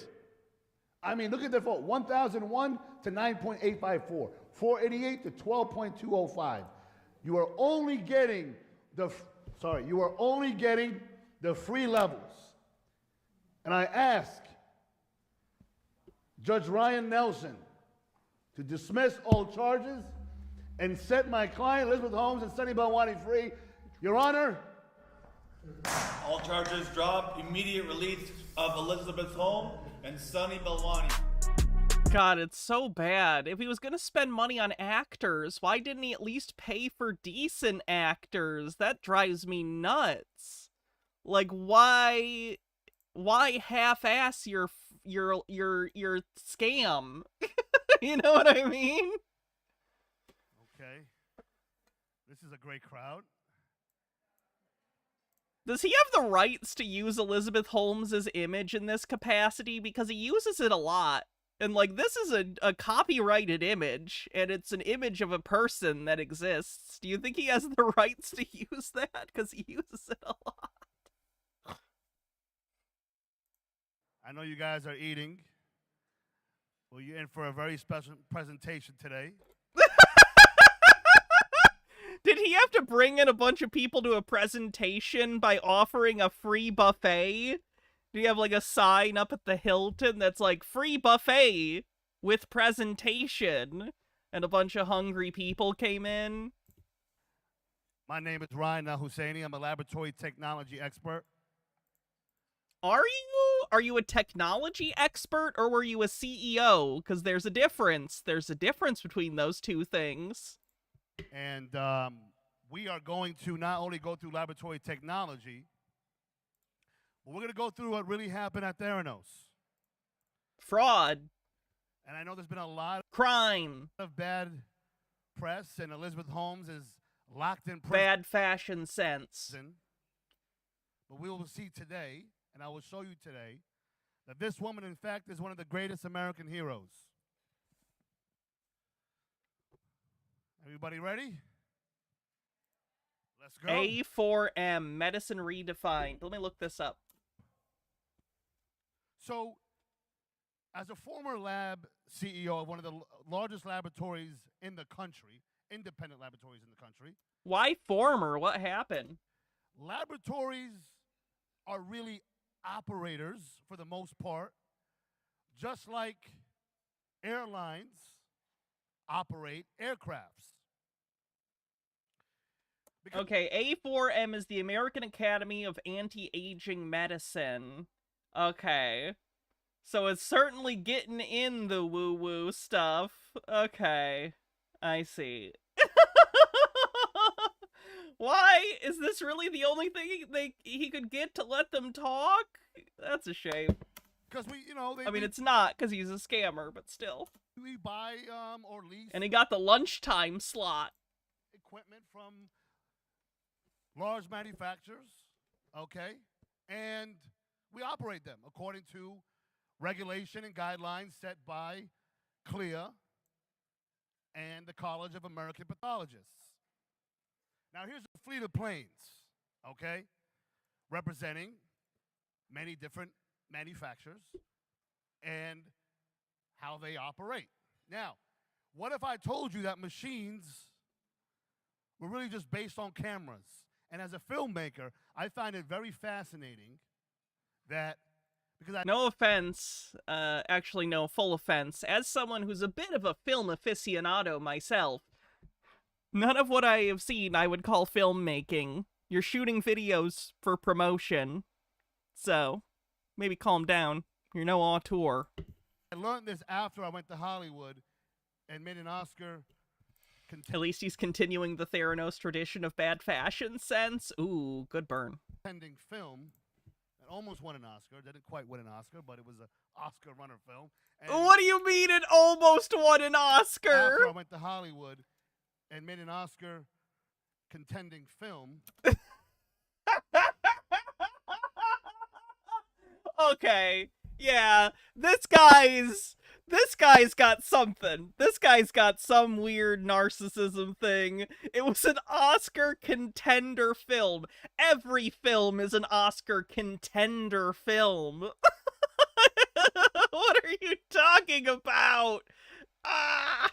I mean, look at the vote. 1,001 to 9.854. 488 to 12.205. You are only getting the free levels. And I ask Judge Ryan Nelson to dismiss all charges and set my client Elizabeth Holmes and Sunny Balwani free. Your Honor. All charges dropped. Immediate release of Elizabeth Holmes and Sunny Balwani. God, it's so bad. If he was gonna spend money on actors, why didn't he at least pay for decent actors? That drives me nuts. Like, why half-ass your scam? You know what I mean? Okay. This is a great crowd. Does he have the rights to use Elizabeth Holmes's image in this capacity? Because he uses it a lot. And, like, this is a copyrighted image, and it's an image of a person that exists. Do you think he has the rights to use that? Because he uses it a lot. I know you guys are eating. Well, you're in for a very special presentation today. Did he you have to bring in a bunch of people to a presentation by offering a free buffet? Do you have like a sign up at the Hilton that's like free buffet with presentation? And a bunch of hungry people came in? My name is Ryan El-Hosseiny. I'm a laboratory technology expert. Are you? Are you a technology expert or were you a CEO? Because there's a difference. There's a difference between those two things. And we are going to not only go through laboratory technology, but we're going to go through what really happened at Theranos. Fraud. And I know there's been a lot crime of bad press, and Elizabeth Holmes is locked in prison. Bad fashion sense. But we will see today, and I will show you today, that this woman, in fact, is one of the greatest American heroes. Everybody ready? Let's go. A4M, medicine redefined. Let me look this up. So, as a former lab CEO of one of the largest laboratories in the country, independent laboratories in the country. Why former? What happened? Laboratories are really operators, for the most part, just like airlines operate aircrafts. Okay, A4M is the American Academy of Anti-Aging Medicine. Okay. So it's certainly getting in the woo-woo stuff. Okay. I see. Why? Is this really the only thing he could get to let them talk? That's a shame. Because I mean, it's not, because he's a scammer, but still. We buy or lease. And he got the lunchtime slot. Equipment from large manufacturers, okay? And we operate them according to regulation and guidelines set by CLIA and the College of American Pathologists. Now, here's a fleet of planes, okay, representing many different manufacturers and how they operate. Now, what if I told you that machines were really just based on cameras? And as a filmmaker, I find it very fascinating that no offense, actually no, full offense. As someone who's a bit of a film aficionado myself, none of what I have seen I would call filmmaking. You're shooting videos for promotion. So, maybe calm down. You're no auteur. I learned this after I went to Hollywood and made an Oscar. At least he's continuing the Theranos tradition of bad fashion sense. Ooh, good burn. Pending film. Almost won an Oscar. Didn't quite win an Oscar, but it was an Oscar runner film. And what do you mean it almost won an Oscar? After I went to Hollywood and made an Oscar contending film. Okay. Yeah. This guy's got something. This guy's got some weird narcissism thing. It was an Oscar contender film. Every film is an Oscar contender film. What are you talking about? Ah!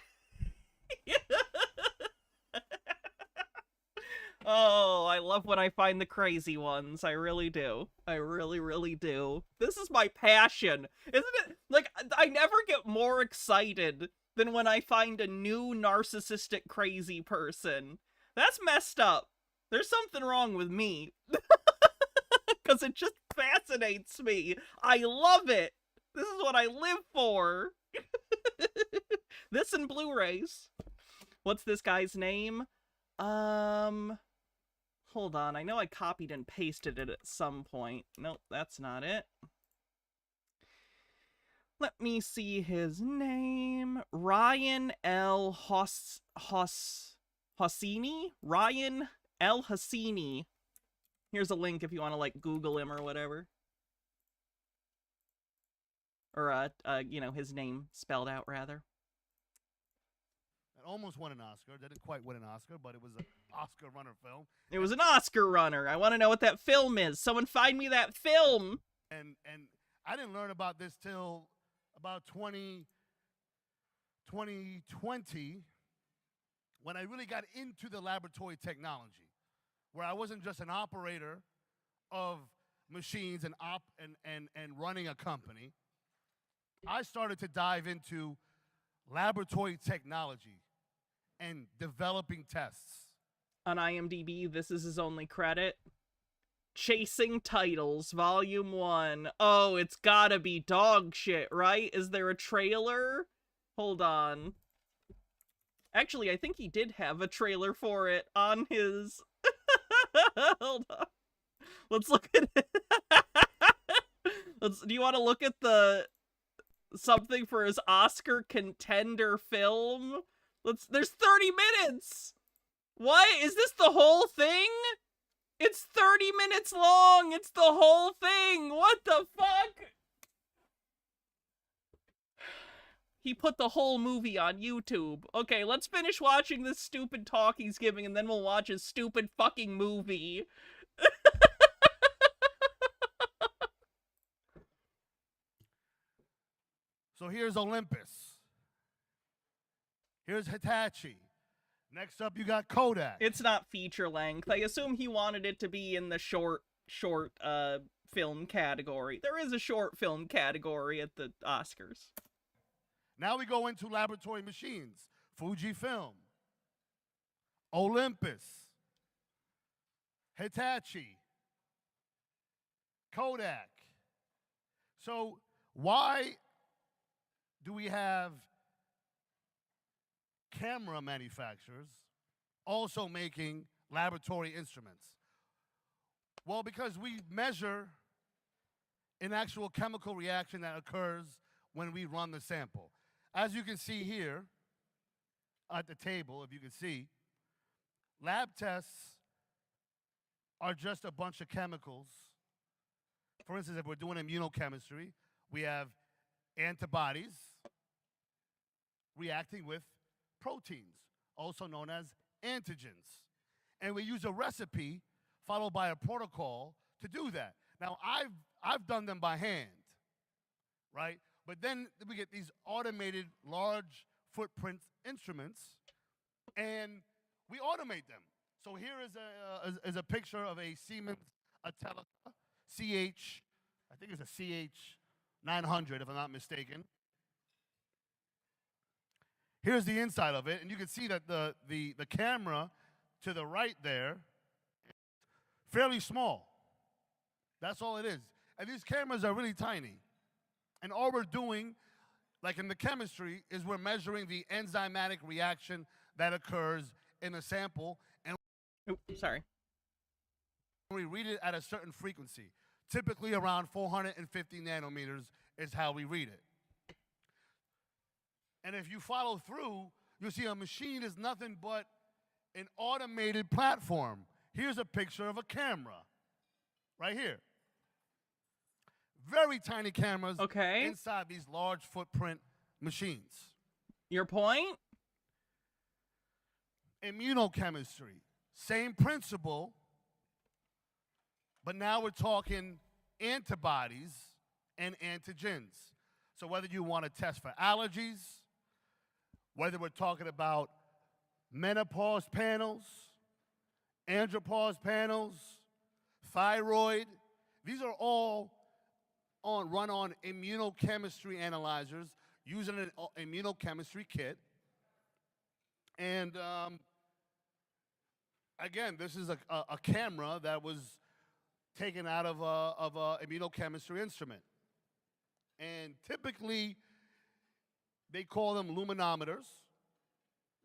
Oh, I love when I find the crazy ones. I really do. I really, really do. This is my passion. Isn't it? Like, I never get more excited than when I find a new narcissistic crazy person. That's messed up. There's something wrong with me. Because it just fascinates me. I love it. This is what I live for. This and Blu-rays. What's this guy's name? Hold on, I know I copied and pasted it at some point. Nope, that's not it. Let me see his name. Ryan El-Hosseiny? Ryan El-Hosseiny. Here's a link if you want to, like, Google him or whatever. Or, you know, his name spelled out, rather. It almost won an Oscar. Didn't quite win an Oscar, but it was an Oscar runner film. It was an Oscar runner. I want to know what that film is. Someone find me that film. And I didn't learn about this till about 2020 when I really got into the laboratory technology, where I wasn't just an operator of machines and running a company, I started to dive into laboratory technology and developing tests. On IMDb, this is his only credit. Chasing Titles, Volume 1. Oh, it's gotta be dog shit, right? Is there a trailer? Hold on. Actually, I think he did have a trailer for it on his... Hold on. Let's look at it. Do you want to look at the... something for his Oscar contender film? There's 30 minutes! What? Is this the whole thing? It's 30 minutes long! It's the whole thing! What the fuck? He put the whole movie on YouTube. Okay, let's finish watching this stupid talk he's giving, and then we'll watch his stupid fucking movie. So here's Olympus. Here's Hitachi. Next up, you got Kodak. It's not feature length. I assume he wanted it to be in the short film category. There is a short film category at the Oscars. Now we go into laboratory machines. Fujifilm, Olympus, Hitachi, Kodak. So why do we have camera manufacturers also making laboratory instruments? Well, because we measure an actual chemical reaction that occurs when we run the sample. As you can see here at the table, if you can see, lab tests are just a bunch of chemicals. For instance, if we're doing immunochemistry, we have antibodies reacting with proteins, also known as antigens. And we use a recipe followed by a protocol to do that. Now, I've done them by hand, right? But then we get these automated large footprint instruments, and we automate them. So here is a picture of a Siemens Atelica CH, I think it's a CH900 if I'm not mistaken. Here's the inside of it, and you can see that the camera to the right there, fairly small. That's all it is. And these cameras are really tiny. And all we're doing, like in the chemistry, is we're measuring the enzymatic reaction that occurs in a sample, and we read it at a certain frequency. Typically around 450 nanometers is how we read it. And if you follow through, you'll see a machine is nothing but an automated platform. Here's a picture of a camera, right here. Very tiny cameras inside these large footprint machines. Your point? Immunochemistry, same principle, but now we're talking antibodies and antigens. So whether you want to test for allergies, whether we're talking about menopause panels, andropause panels, thyroid, these are all run on immunochemistry analyzers using an immunochemistry kit. And again, this is a camera that was taken out of a immunochemistry instrument. And typically, they call them luminometers,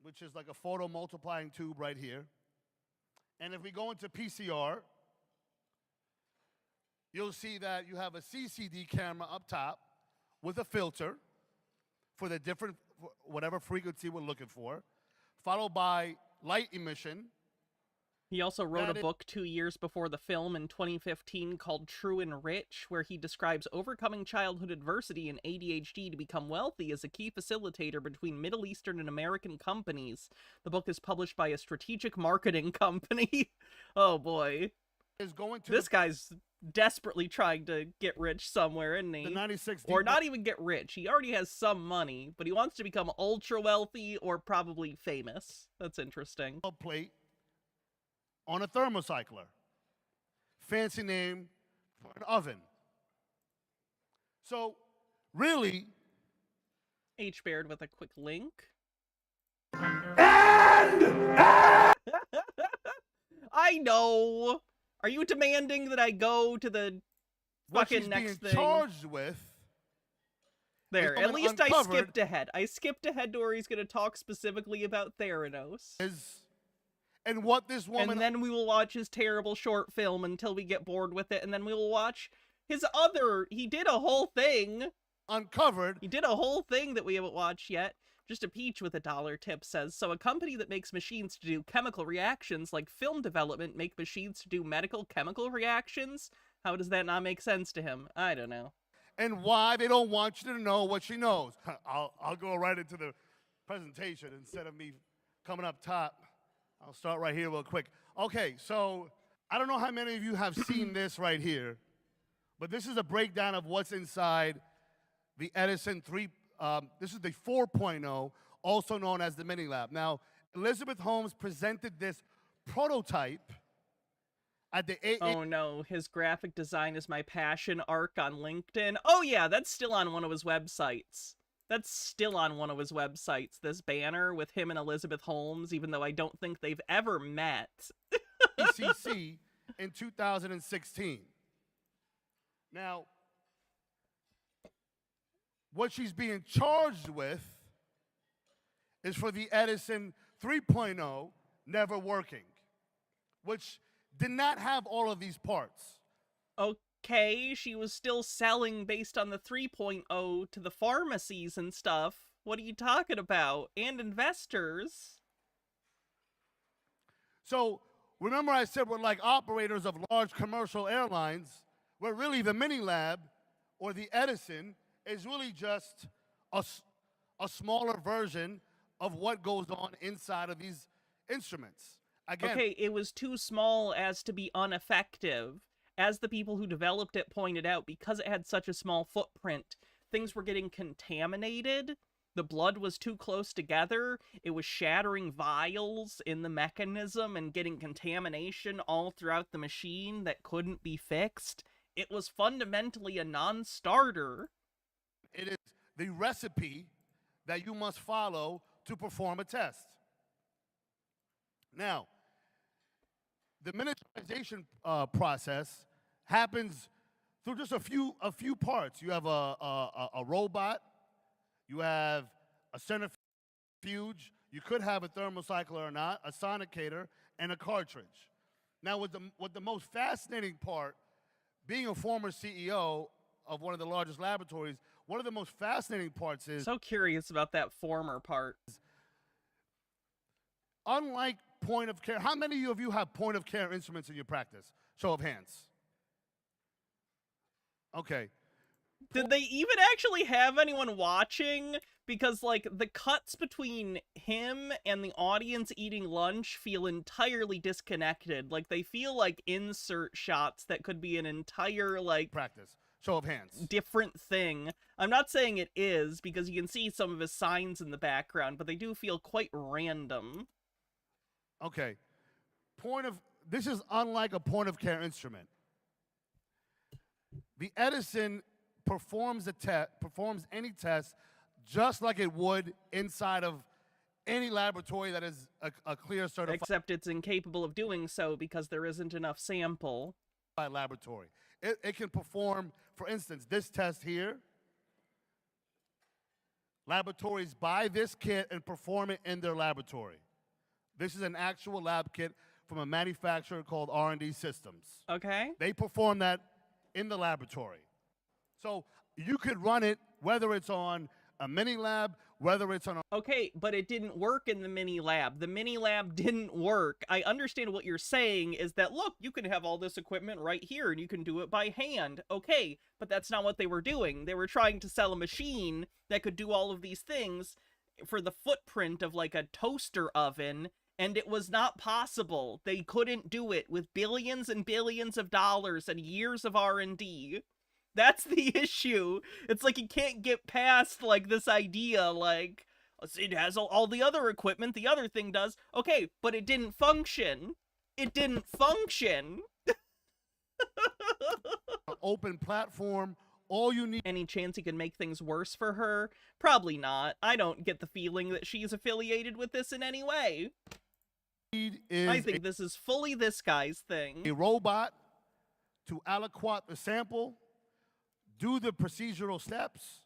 which is like a photomultiplying tube right here. And if we go into PCR, you'll see that you have a CCD camera up top with a filter for the different, whatever frequency we're looking for, followed by light emission. He also wrote a book 2 years before the film in 2015 called True and Rich, where he describes overcoming childhood adversity and ADHD to become wealthy as a key facilitator between Middle Eastern and American companies. The book is published by a strategic marketing company. Oh boy. is going to This guy's desperately trying to get rich somewhere, isn't he? the 96 Or not even get rich. He already has some money, but he wants to become ultra wealthy or probably famous. That's interesting. plate on a thermocycler. Fancy name for an oven. So, really, H. Baird with a quick link. I know. Are you demanding that I go to the what fucking she's next being thing? charged with. There, is at least I uncovered skipped ahead. I skipped ahead to where he's going to talk specifically about Theranos. And what this woman... And then we will watch his terrible short film until we get bored with it, and then we will watch his other... He did a whole thing. Uncovered. He did a whole thing that we haven't watched yet. Just a peach with a $1 tip says, so a company that makes machines to do chemical reactions like film development make machines to do medical chemical reactions? How does that not make sense to him? I don't know. And why they don't want you to know what she knows. I'll go right into the presentation instead of me coming up top. I'll start right here real quick. Okay, so I don't know how many of you have seen this right here, but this is a breakdown of what's inside the Edison 3. This is the 4.0, also known as the Mini Lab. Now, Elizabeth Holmes presented this prototype at the Oh no, his graphic design is my passion arc on LinkedIn. Oh yeah, that's still on one of his websites. That's still on one of his websites, this banner with him and Elizabeth Holmes, even though I don't think they've ever met. ECC in 2016. Now, what she's being charged with is for the Edison 3.0 never working, which did not have all of these parts. Okay, she was still selling based on the 3.0 to the pharmacies and stuff. What are you talking about? And investors. So, remember I said we're like operators of large commercial airlines, where really the Mini Lab or the Edison is really just a smaller version of what goes on inside of these instruments. Again, okay, it was too small as to be ineffective. As the people who developed it pointed out, because it had such a small footprint, things were getting contaminated. The blood was too close together. It was shattering vials in the mechanism and getting contamination all throughout the machine that couldn't be fixed. It was fundamentally a non-starter. It is the recipe that you must follow to perform a test. Now, the miniaturization process happens through just a few parts. You have a robot, you have a centrifuge, you could have a thermocycler or not, a sonicator, and a cartridge. Now, what the most fascinating part, being a former CEO of one of the largest laboratories, one of the most fascinating parts is... So curious about that former part. Unlike point of care, how many of you have point of care instruments in your practice? Show of hands. Okay. Did they even actually have anyone watching? Because, like, the cuts between him and the audience eating lunch feel entirely disconnected. Like, they feel like insert shots that could be an entire, like... Practice. Show of hands. Different thing. I'm not saying it is, because you can see some of his signs in the background, but they do feel quite random. Okay. This is unlike a point of care instrument. The Edison performs any test just like it would inside of any laboratory that is a clear certified... Except it's incapable of doing so because there isn't enough sample. ...laboratory. It can perform, for instance, this test here. Laboratories buy this kit and perform it in their laboratory. This is an actual lab kit from a manufacturer called R&D Systems. Okay. They perform that in the laboratory. So you could run it, whether it's on a mini lab, whether it's on a... Okay, but it didn't work in the mini lab. The mini lab didn't work. I understand what you're saying is that, look, you can have all this equipment right here and you can do it by hand. Okay, but that's not what they were doing. They were trying to sell a machine that could do all of these things for the footprint of like a toaster oven, And it was not possible. They couldn't do it with billions and billions of dollars and years of R&D. That's the issue. It's like you can't get past, like, this idea, like, it has all the other equipment, the other thing does. Okay, but it didn't function. It didn't function. Open platform. All you need. Any chance he could make things worse for her? Probably not. I don't get the feeling that she's affiliated with this in any way. I think this is fully this guy's thing. A robot to aliquot the sample, do the procedural steps,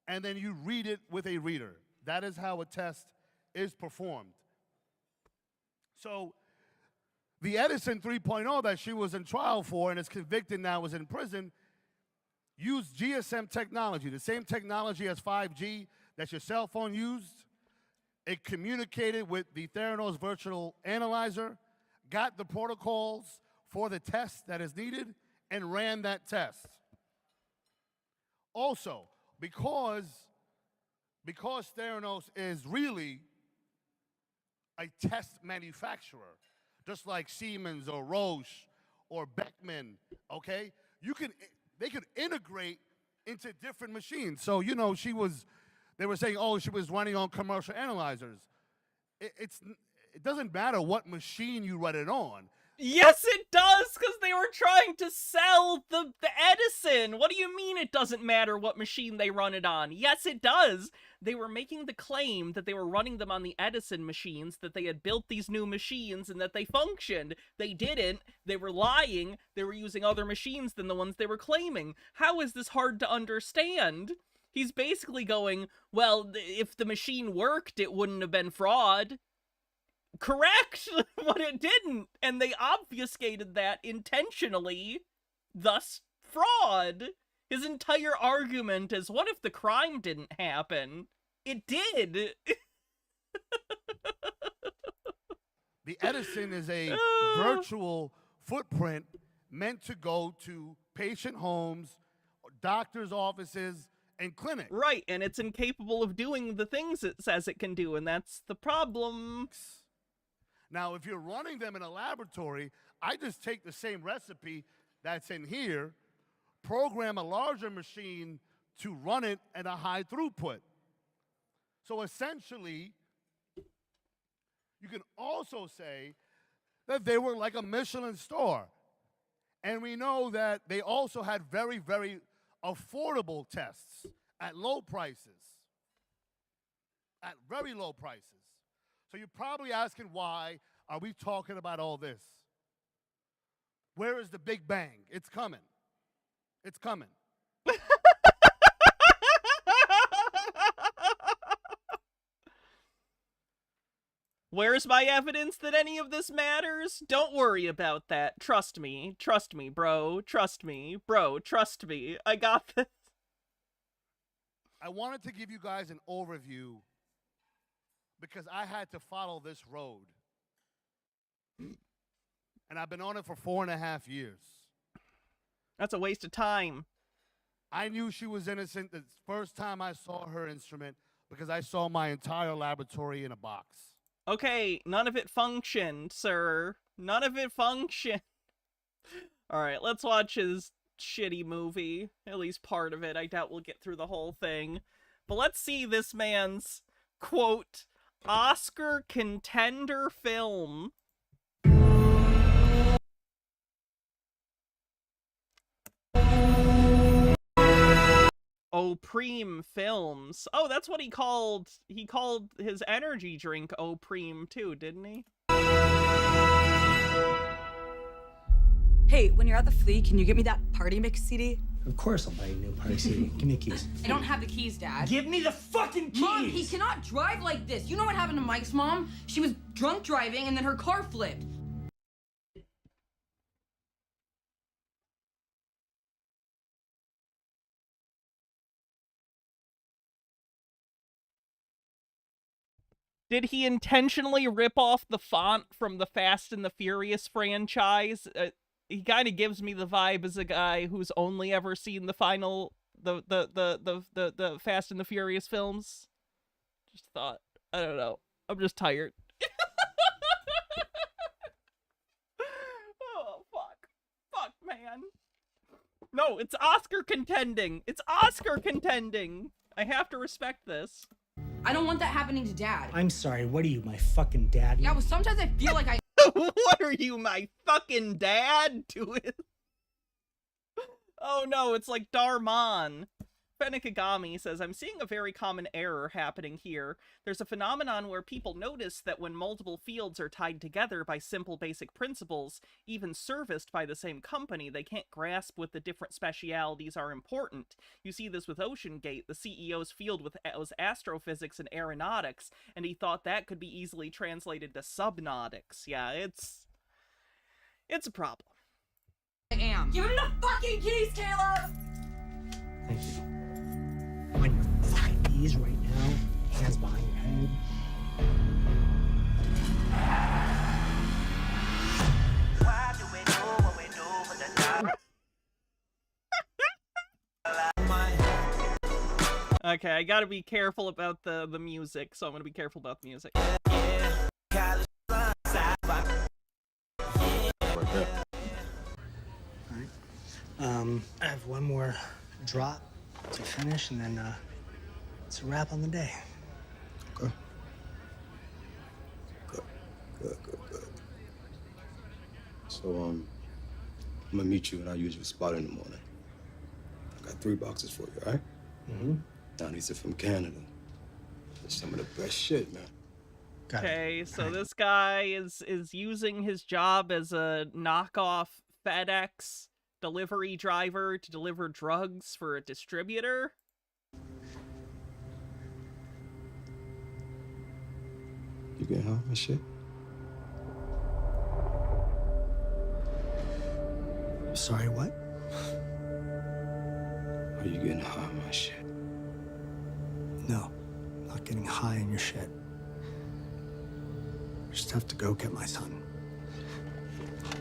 and then you read it with a reader. That is how a test is performed. So the Edison 3.0 that she was in trial for and is convicted now, is in prison, used GSM technology, the same technology as 5G that your cell phone used. It communicated with the Theranos virtual analyzer, got the protocols for the test that is needed, and ran that test. Also, because Theranos is really a test manufacturer, just like Siemens or Roche or Beckman, okay? They could integrate into different machines. So, you know, they were saying, oh, she was running on commercial analyzers. It doesn't matter what machine you run it on. Yes, it does, because they were trying to sell the Edison. What do you mean it doesn't matter what machine they run it on? Yes, it does. They were making the claim that they were running them on the Edison machines, that they had built these new machines and that they functioned. They didn't. They were lying. They were using other machines than the ones they were claiming. How is this hard to understand? He's basically going, well, if the machine worked, it wouldn't have been fraud. Correct, but it didn't, and they obfuscated that intentionally, thus fraud. His entire argument is, what if the crime didn't happen? It did. The Edison is a virtual footprint meant to go to patient homes, doctors' offices, and clinics. Right, and it's incapable of doing the things it says it can do, and that's the problem. Now, if you're running them in a laboratory, I just take the same recipe that's in here, program a larger machine to run it at a high throughput. So essentially, you can also say that they were like a Michelin star. And we know that they also had very, very affordable tests at low prices. At very low prices. So you're probably asking, why are we talking about all this? Where is the Big Bang? It's coming. It's coming. Where's my evidence that any of this matters? Don't worry about that. Trust me. Trust me, bro. Trust me. Bro, trust me. I got this. I wanted to give you guys an overview because I had to follow this road. And I've been on it for 4.5 years. That's a waste of time. I knew she was innocent the first time I saw her instrument because I saw my entire laboratory in a box. Okay, none of it functioned, sir. None of it functioned. Alright, let's watch his shitty movie. At least part of it. I doubt we'll get through the whole thing. But let's see this man's, quote, Oscar contender film. Opreme Films. Oh, that's what he called his energy drink Opreme too, didn't he? Hey, when you're at the flea, can you get me that Party Mix CD? Of course I'll buy you a new party CD. Give me the keys. I don't have the keys, Dad. Give me the fucking keys! Mom, he cannot drive like this. You know what happened to Mike's mom? She was drunk driving and then her car flipped. Did he intentionally rip off the font from the Fast and the Furious franchise? He kind of gives me the vibe as a guy who's only ever seen the Fast and the Furious films. Just thought, I don't know. I'm just tired. No, it's Oscar contending. It's Oscar contending. I have to respect this. I don't want that happening to Dad. I'm sorry, what are you, my fucking dad? Yeah, well, sometimes I feel like I... What are you, my fucking dad, doing? Oh no, it's like Darman. Fennikagami says, I'm seeing a very common error happening here. There's a phenomenon where people notice that when multiple fields are tied together by simple basic principles, even serviced by the same company, they can't grasp what the different specialities are important. You see this with OceanGate. The CEO's field was astrophysics and aeronautics, and he thought that could be easily translated to subnautics. Yeah, it's a problem. I am. Give him the fucking keys, Caleb! Thank you. On your fucking knees right now, hands behind your head. Okay, I gotta be careful about the music, so I'm gonna be careful about the music. I have one more drop to finish, and then it's a wrap on the day. Okay. Good. So, I'm gonna meet you in our usual spot in the morning. I got 3 boxes for you, all right? Mm-hmm. Now, these are from Canada. It's some of the best shit, man. Okay, so this guy is using his job as a knockoff FedEx delivery driver to deliver drugs for a distributor. You getting high and shit? Sorry, what? Are you getting high on my shit? No, not getting high in your shit. Just have to go get my son.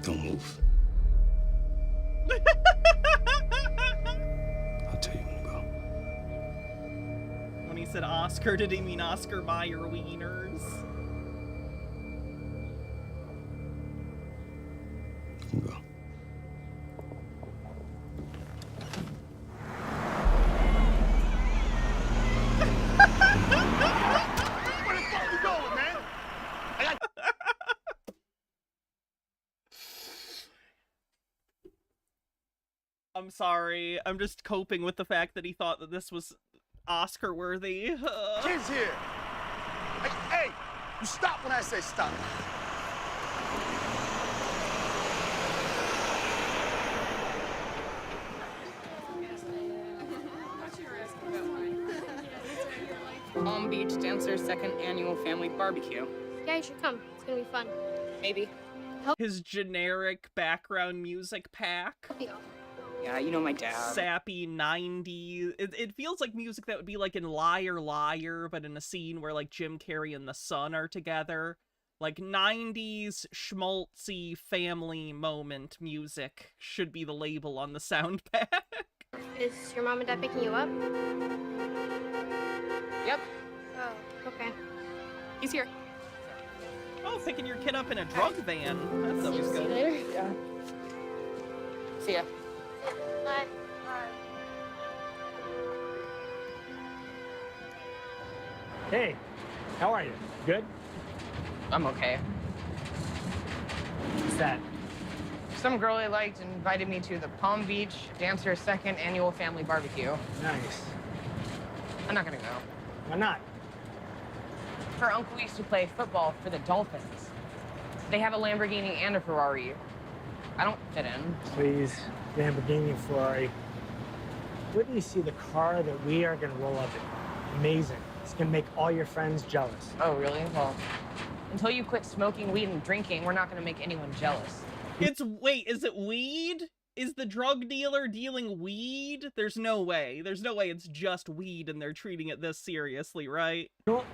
Don't move. I'll tell you when to go. When he said Oscar, did he mean Oscar Mayer wieners? You can go. Where the fuck you going, man? I'm sorry. I'm just coping with the fact that he thought that this was Oscar worthy. Kids here. Hey, you stop when I say stop. Palm Beach Dancer's 2nd annual family barbecue. Yeah, you should come. It's gonna be fun. Maybe. His generic background music pack. Yeah, you know my dad. Sappy 90s. It feels like music that would be like in Liar Liar, but in a scene where like Jim Carrey and the son are together. Like 90s schmaltzy family moment music should be the label on the sound pack. Is your mom and dad picking you up? Yep. Oh, okay. He's here. Oh, picking your kid up in a drug van. That's always See you good. later. Yeah. See ya. Bye. Hey, how are you? Good? I'm okay. What's that? Some girl I liked invited me to the Palm Beach Dancer's 2nd annual family barbecue. Nice. I'm not gonna go. Why not? Her uncle used to play football for the Dolphins. They have a Lamborghini and a Ferrari. I don't fit in. Please, Lamborghini, Ferrari. Where do you see the car that we are gonna roll up in? Amazing. It's gonna make all your friends jealous. Oh, really? Well, until you quit smoking weed and drinking, we're not gonna make anyone jealous. Wait, is it weed? Is the drug dealer dealing weed? There's no way. There's no way it's just weed and they're treating it this seriously, right? You know what?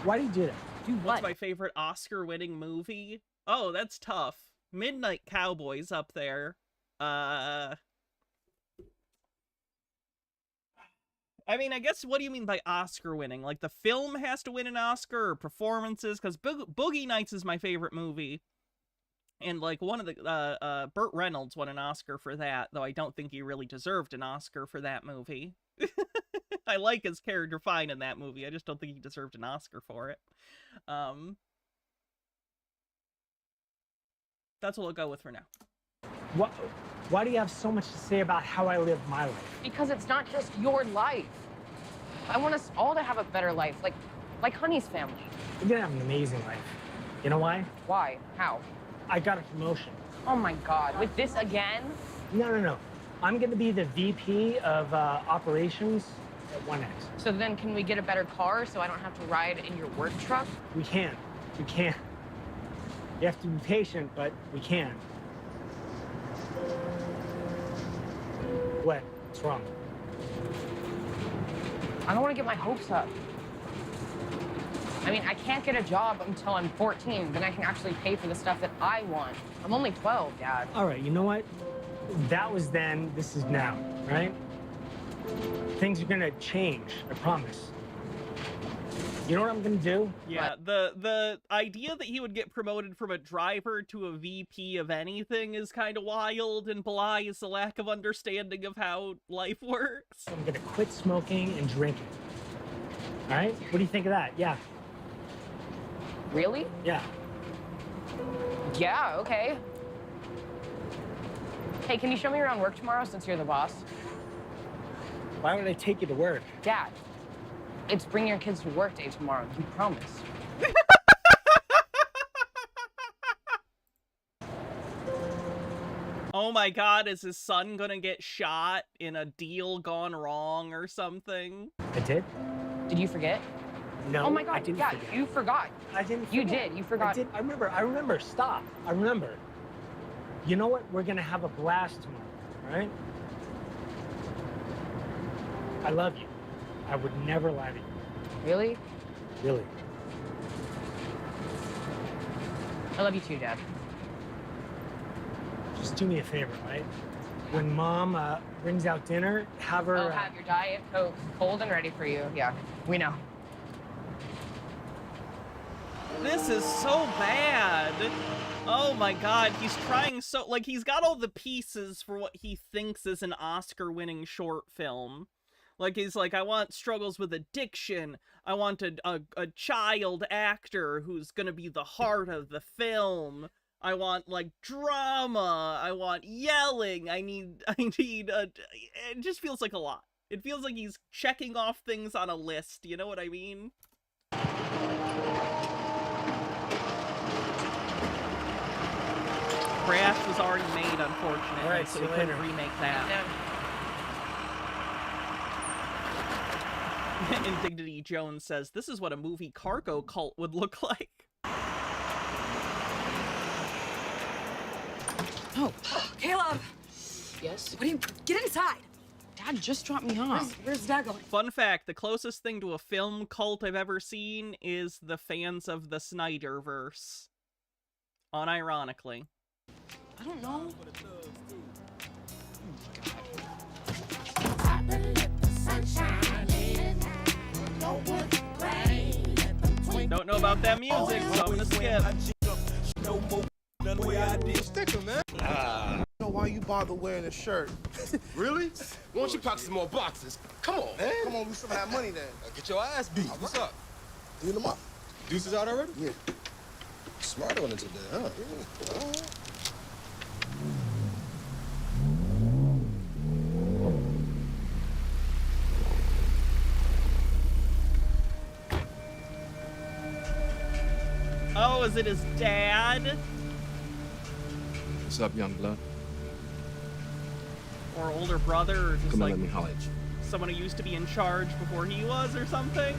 Why do you do that? Do What's my favorite Oscar-winning movie? Oh, that's tough. Midnight Cowboy's up there. I mean, I guess, what do you mean by Oscar-winning? Like, the film has to win an Oscar, or performances? Because Boogie Nights is my favorite movie. And like one of the Burt Reynolds won an Oscar for that, though I don't think he really deserved an Oscar for that movie. I like his character fine in that movie. I just don't think he deserved an Oscar for it. That's what we'll go with for now. Why do you have so much to say about how I live my life? Because it's not just your life. I want us all to have a better life, like Honey's family. You're gonna have an amazing life. You know why? Why? How? I got a promotion. Oh my God, with this again? No. I'm gonna be the VP of operations at 1X. So then can we get a better car so I don't have to ride in your work truck? We can. You have to be patient, but we can. What? What's wrong? I don't want to get my hopes up. I mean, I can't get a job until I'm 14, then I can actually pay for the stuff that I want. I'm only 12, Dad. All right, you know what? That was then, this is now, right? Things are gonna change, I promise. You know what I'm gonna do? Yeah, the idea that he would get promoted from a driver to a VP of anything is kind of wild and belies the lack of understanding of how life works. I'm gonna quit smoking and drinking. All right? What do you think of that? Yeah. Really? Yeah. Yeah, okay. Hey, can you show me around work tomorrow since you're the boss? Why would I take you to work? Dad, it's bring your kids to work day tomorrow. You promise. Oh my God, is his son gonna get shot in a deal gone wrong or something? I did? Did you forget? No, Oh my God, I didn't yeah, forget. you forgot. I didn't You forget. did, you forgot. I remember, stop. I remember. You know what? We're gonna have a blast tomorrow, all right? I love you. I would never lie to you. Really? Really. I love you too, Dad. Just do me a favor, right? When Mom brings out dinner, have her... I'll have your Diet Coke cold and ready for you. Yeah, we know. This is so bad. Oh my God, he's trying so... Like, he's got all the pieces for what he thinks is an Oscar-winning short film. Like, he's like, I want struggles with addiction. I want a child actor who's gonna be the heart of the film. I want, like, drama. I want yelling. I need, it just feels like a lot. It feels like he's checking off things on a list, you know what I mean? Crash was already made, unfortunately, All right, so see we you couldn't later. remake that. Indignity Jones says, this is what a movie cargo cult would look like. Oh, Caleb! Yes? What do you... Get inside! Dad just dropped me off. Where's Dad going? Fun fact, the closest thing to a film cult I've ever seen is the fans of the Snyderverse. Unironically. I don't know. Don't know about that music, so I'm gonna skip. Stick 'em, man. I don't know why you bother wearing a shirt. Really? Why don't you pack some more boxes? Come on, man. Come on, we still have money then. Get your ass beat. What's up? Deal them up. Deuces out already? Yeah. Smart on it today, huh? Oh, is it his dad? What's up, young blood? Or older brother, or just Come on, like let me holler at you. someone who used to be in charge before he was, or something?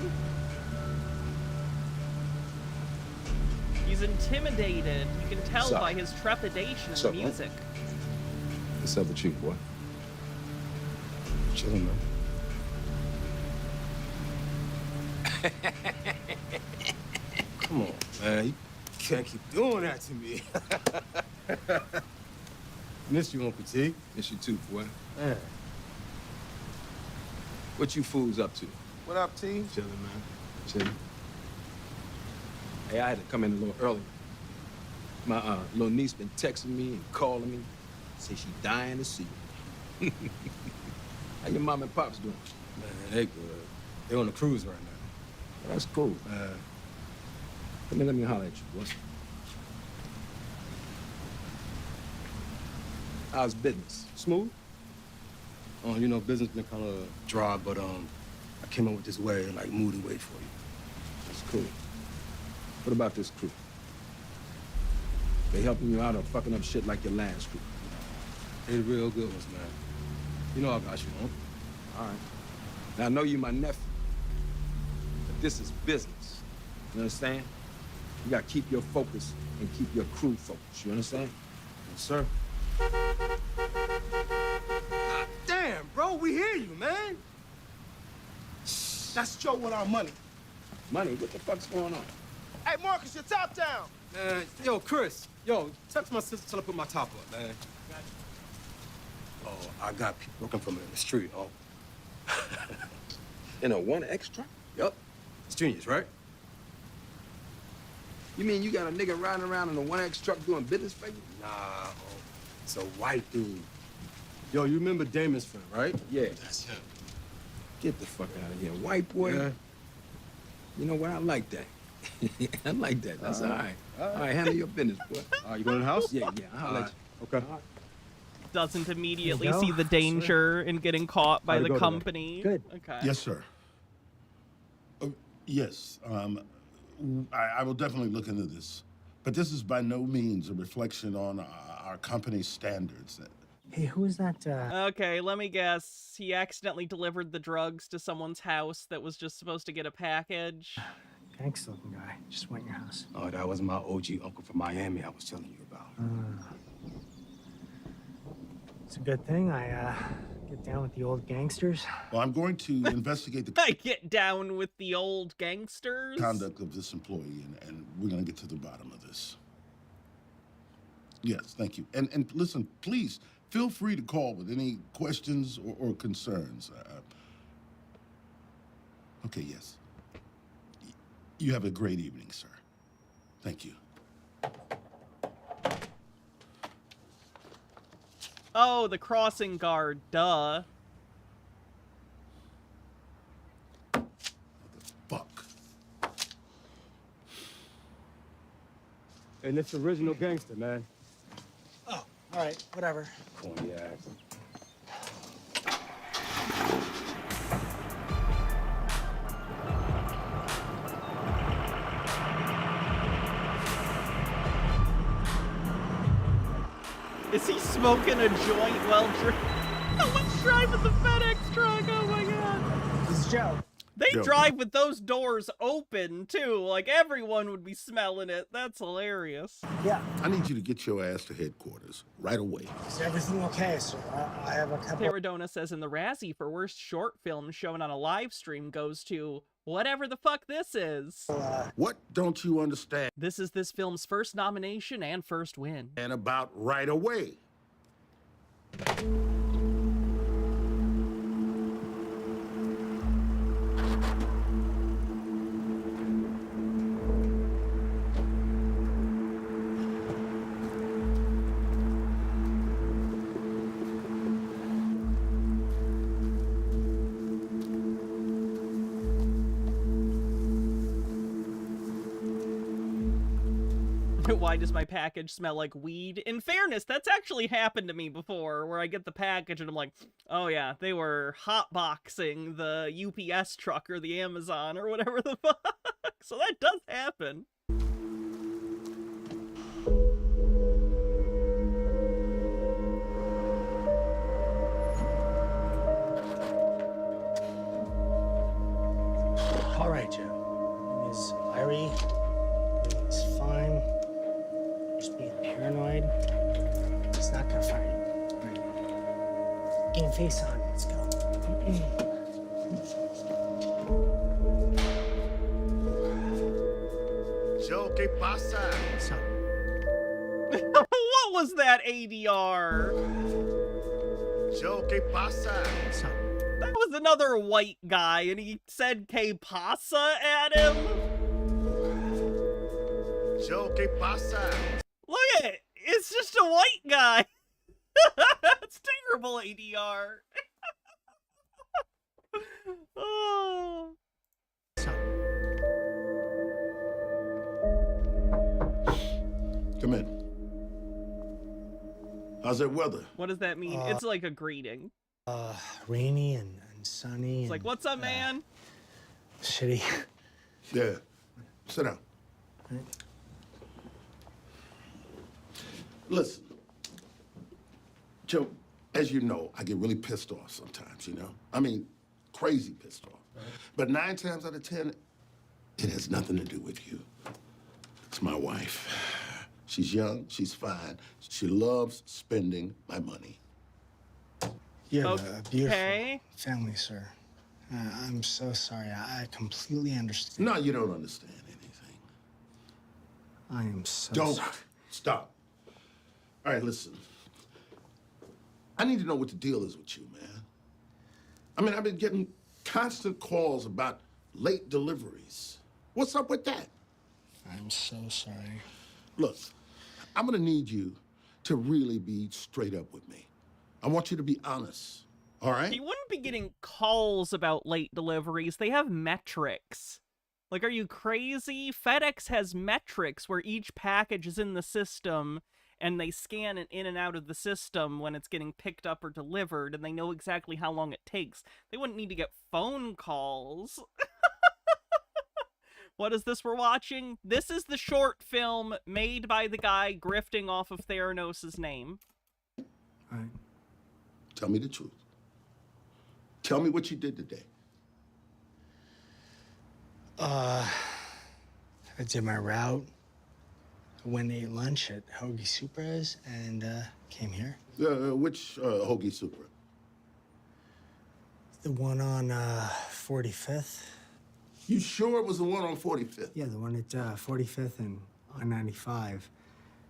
He's intimidated. You can tell Sup? by his trepidation in Sup, the man? music. What's up with you, boy? Chilling, man. Come on, man. You can't keep doing that to me. Miss you, Uncle T. Miss you too, boy. Man. What you fools up to? What up, T? Chilling, man. Chilling. Hey, I had to come in a little early. My little niece been texting me and calling me. Say she dying to see you. How your mom and pops doing? Man, they good. They on the cruise right now. Well, that's cool. Come here, let me holler at you, boss. How's business? Smooth? You know, business been kind of dry, but I came up with this way, like move and wait for you. That's cool. What about this crew? They helping you out or fucking up shit like your last crew? They the real good ones, man. You know I got you, huh? All right. Now, I know you my nephew, but this is business. You understand? You gotta keep your focus and keep your crew focused. You understand? Yes, sir. Damn, bro, we hear you, man. That's Joe with our money. Money? What the fuck's going on? Hey, Marcus, your top down. Man, yo, Chris. Yo, text my sister, tell her to put my top up, man. Oh, I got people looking for me in the street, oh. In a 1X truck? Yup. It's genius, right? You mean you got a nigga riding around in a 1X truck doing business for you? Nah, oh. It's a white dude. Yo, you remember Damon's friend, right? Yeah. That's him. Get the fuck out of here. White boy? Yeah. You know what? I like that. I like that. That's all right. All right, handle your business, boy. All right, you going to the house? Yeah, I'll let you. Okay. Doesn't immediately There you see go. the danger in getting caught by How'd it the go today? company. Good. Okay. Yes, sir. Yes, I will definitely look into this. But this is by no means a reflection on our company's standards. Hey, who is that? Okay, let me guess. He accidentally delivered the drugs to someone's house that was just supposed to get a package. Gangster-looking guy. Just went in your house. Oh, that was my OG uncle from Miami I was telling you about. It's a good thing I get down with the old gangsters. Well, I'm going to investigate the I get down with the old gangsters. conduct of this employee, and we're going to get to the bottom of this. Yes, thank you. And listen, please, feel free to call with any questions or concerns. Okay, yes. You have a great evening, sir. Thank you. Oh, the crossing guard, duh. Fuck. And it's original gangster, man. Oh, all right, whatever. Cognac. Is he smoking a joint while someone's driving the FedEx truck? Oh my god. This is Joe. They Joe. drive with those doors open too. Like everyone would be smelling it. That's hilarious. Yeah. I need you to get your ass to headquarters right away. Is everything okay, sir? I have a couple. Terradona says in the Razzie for worst short film shown on a live stream goes to whatever the fuck this is. What don't you understand This is this film's first nomination and first win. and about right away? Why does my package smell like weed? In fairness, that's actually happened to me before, where I get the package and I'm like, oh yeah, they were hotboxing the UPS truck or the Amazon or whatever the fuck. So that does happen. All right, Joe. Name is Larry. Everything's fine. Just being paranoid. It's not gonna fire you. All right. Game face on. Let's go. Joe, ¿qué pasa? Son. What was that ADR? Joe, ¿qué pasa? Son. That was another white guy, and he said "Que pasa" at him. Joe, ¿qué pasa? Like, a white guy. That's terrible, ADR. Oh. Come in. How's that weather? What does that mean? It's like a greeting. Rainy and sunny. It's like, what's up, man? Shitty. Yeah. Sit down. Listen, Joe, as you know, I get really pissed off sometimes, you know? I mean, crazy pissed off. Right. But 9 times out of 10, it has nothing to do with you. It's my wife. She's young, she's fine. She loves spending my money. You have a beautiful family, sir. I'm so sorry. I completely understand. No, you don't understand anything. I am so Don't. sorry. Stop. All right, listen. I need to know what the deal is with you, man. I mean, I've been getting constant calls about late deliveries. What's up with that? I'm so sorry. Look, I'm gonna need you to really be straight up with me. I want you to be honest, all right? You wouldn't be getting calls about late deliveries. They have metrics. Like, are you crazy? FedEx has metrics where each package is in the system, and they scan it in and out of the system when it's getting picked up or delivered, and they know exactly how long it takes. They wouldn't need to get phone calls. What is this we're watching? This is the short film made by the guy grifting off of Theranos' name. All right. Tell me the truth. Tell me what you did today. I did my route. I went and ate lunch at Hoagie Supra's and came here. Which Hoagie Supra? The one on 45th. You sure it was the one on 45th? Yeah, the one at 45th and on 95.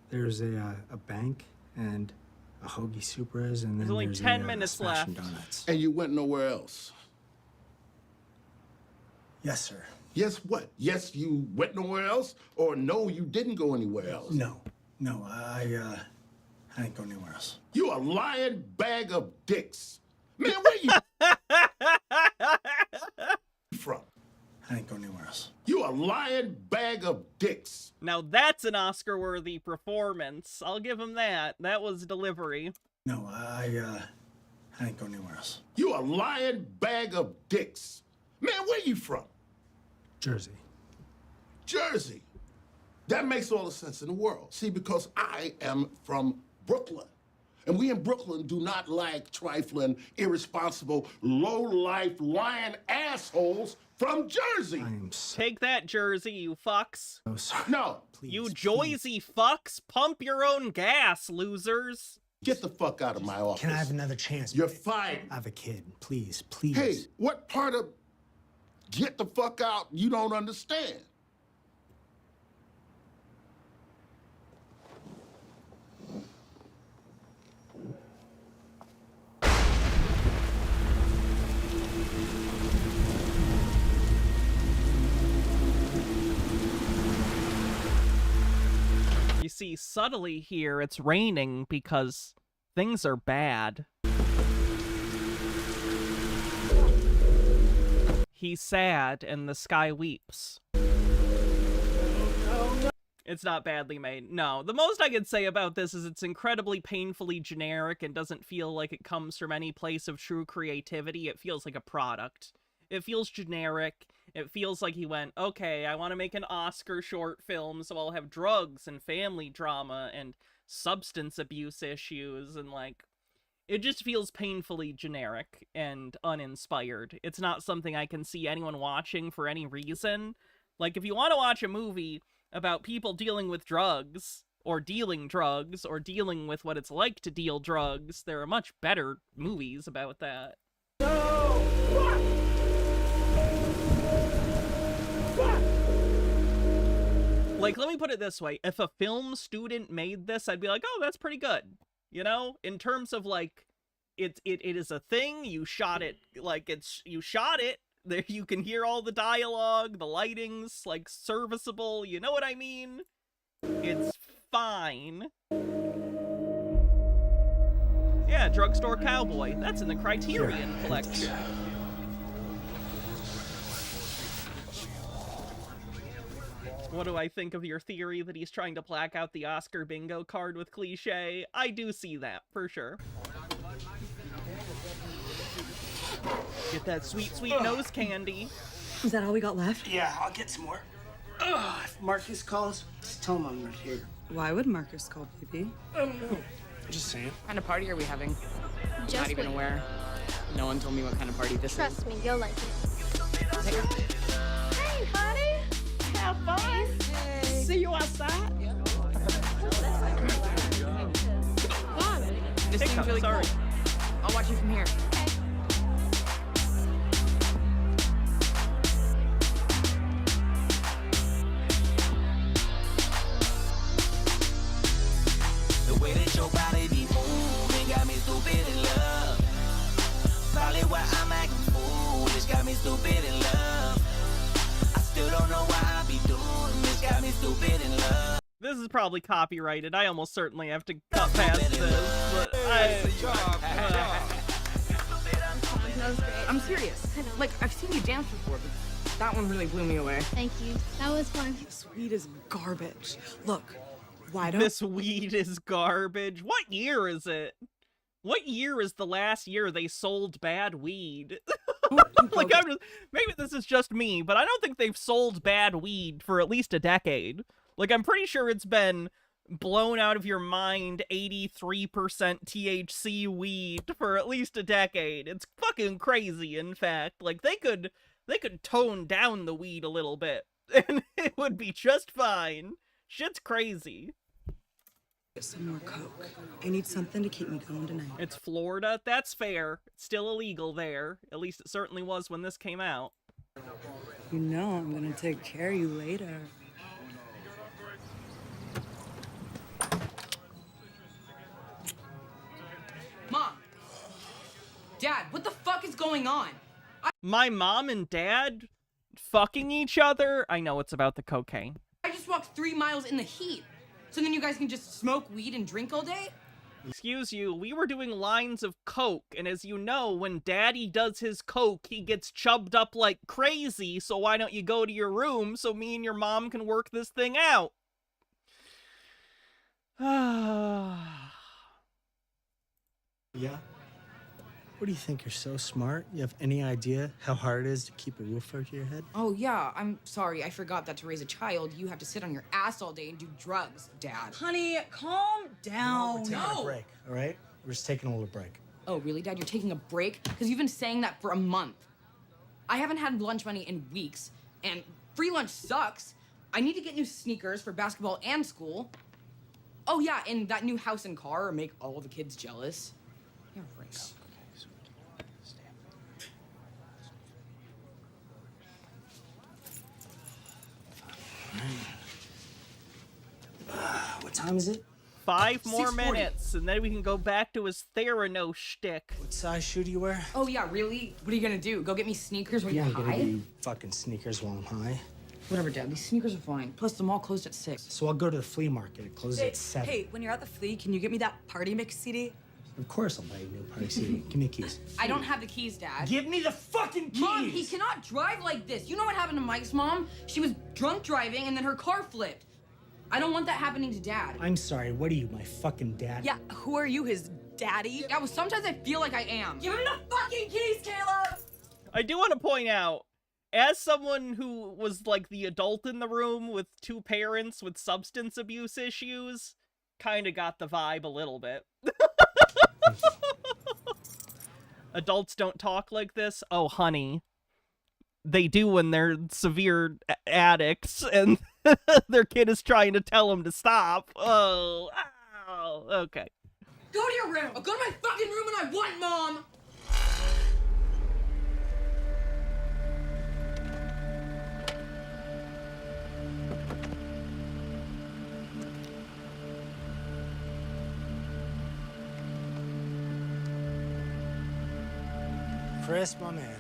There's a bank and a Hoagie Supra's, and then There's only there's 10 minutes Smash left. and Donuts. And you went nowhere else? Yes, sir. Yes, what? Yes, you went nowhere else? Or no, you didn't go anywhere else? No, I didn't go anywhere else. You a lying bag of dicks. Man, where you from? I didn't go anywhere else. You a lying bag of dicks. Now that's an Oscar-worthy performance. I'll give him that. That was delivery. No, I didn't go anywhere else. You a lying bag of dicks. Man, where you from? Jersey. Jersey. That makes all the sense in the world. See, because I am from Brooklyn. And we in Brooklyn do not like trifling, irresponsible, low-life, lying assholes from Jersey. Take that, Jersey, you fucks. Oh, sorry. No. Please, you Joyzy fucks. Pump your own gas, losers. Get the fuck out of my office. Can I have another chance? You're fired. I have a kid. Please, please. Hey, what part of get the fuck out you don't understand? You see, subtly here, it's raining because things are bad. He's sad, and the sky weeps. It's not badly made. No, the most I could say about this is it's incredibly painfully generic and doesn't feel like it comes from any place of true creativity. It feels like a product. It feels generic. It feels like he went, okay, I want to make an Oscar short film, so I'll have drugs and family drama and substance abuse issues, and like, it just feels painfully generic and uninspired. It's not something I can see anyone watching for any reason. Like, if you want to watch a movie about people dealing with drugs, or dealing drugs, or dealing with what it's like to deal drugs, there are much better movies about that. Like, let me put it this way. If a film student made this, I'd be like, oh, that's pretty good. You know? In terms of, like, it is a thing. You shot it, like, you shot it. There, you can hear all the dialogue. The lighting's, like, serviceable. You know what I mean? It's fine. Yeah, Drugstore Cowboy. That's in the Criterion collection. What do I think of your theory that he's trying to black out the Oscar bingo card with cliche? I do see that, for sure. Get that sweet, sweet nose candy. Is that all we got left? Yeah, I'll get some more. If Marcus calls, just tell him I'm right here. Why would Marcus call, baby? I don't know. Just saying. What kind of party are we having? Just Not even wait. aware. No one told me what kind of party this Trust is. me, you'll like it. Hey, honey. Have fun. See you outside. Come on. This seems really cool. I'll watch you from here. The way that your body be moving got me stupid in love. Probably why I'm acting foolish, got me stupid in love. I still don't know why I be doing this, got me stupid in love. This is probably copyrighted. I almost certainly have to cut past this, but That was great. I'm serious. Like, I've seen you dance before, but that one really blew me away. Thank you. That was fun. This weed is garbage. Look, why don't... This weed is garbage. What year is it? What year is the last year they sold bad weed? Like, maybe this is just me, but I don't think they've sold bad weed for at least a decade. Like, I'm pretty sure it's been blown out of your mind 83% THC weed for at least a decade. It's fucking crazy, in fact. Like, they could tone down the weed a little bit, and it would be just fine. Shit's crazy. Get some more coke. I need something to keep me going tonight. It's Florida. That's fair. It's still illegal there. At least it certainly was when this came out. You know I'm gonna take care of you later. Mom! Dad, what the fuck is going on? My mom and dad fucking each other? I know it's about the cocaine. I just walked 3 miles in the heat. So then you guys can just smoke weed and drink all day? Excuse you, we were doing lines of coke, and as you know, when daddy does his coke, he gets chubbed up like crazy, so why don't you go to your room so me and your mom can work this thing out? Yeah? What do you think? You're so smart? You have any idea how hard it is to keep a roof over your head? Oh yeah, I'm sorry. I forgot that to raise a child, you have to sit on your ass all day and do drugs, Dad. Honey, calm down. We're taking a break, all right? We're just taking a little break. Oh, really, Dad? You're taking a break? Because you've been saying that for a month. I haven't had lunch money in weeks, and free lunch sucks. I need to get new sneakers for basketball and school. Oh yeah, and that new house and car make all the kids jealous. Yeah, right. What time is it? 5 more 6:40. minutes, and then we can go back to his Theranos shtick. What size shoe do you wear? Oh yeah, really? What are you gonna do? Go get me sneakers when Yeah, you're I'm gonna high? get you fucking sneakers while I'm high. Whatever, Dad. These sneakers are fine. Plus, the mall closed at 6. So I'll go to the flea market. It closes at 7. Hey, when you're at the flea, can you get me that Party Mix CD? Of course I'll buy you a new party CD. Give me the keys. I don't have the keys, Dad. Give me the fucking keys! Mom, he cannot drive like this. You know what happened to Mike's mom? She was drunk driving and then her car flipped. I don't want that happening to Dad. I'm sorry, what are you, my fucking dad? Yeah, who are you, his daddy? Yeah, well, sometimes I feel like I am. Give him the fucking keys, Caleb! I do want to point out, as someone who was like the adult in the room with 2 parents with substance abuse issues, kind of got the vibe a little bit. Adults don't talk like this. Oh, honey. They do when they're severe addicts and their kid is trying to tell them to stop. Oh, ow. Okay. Go to your room. I'll go to my fucking room when I want, Mom. Chris, my man.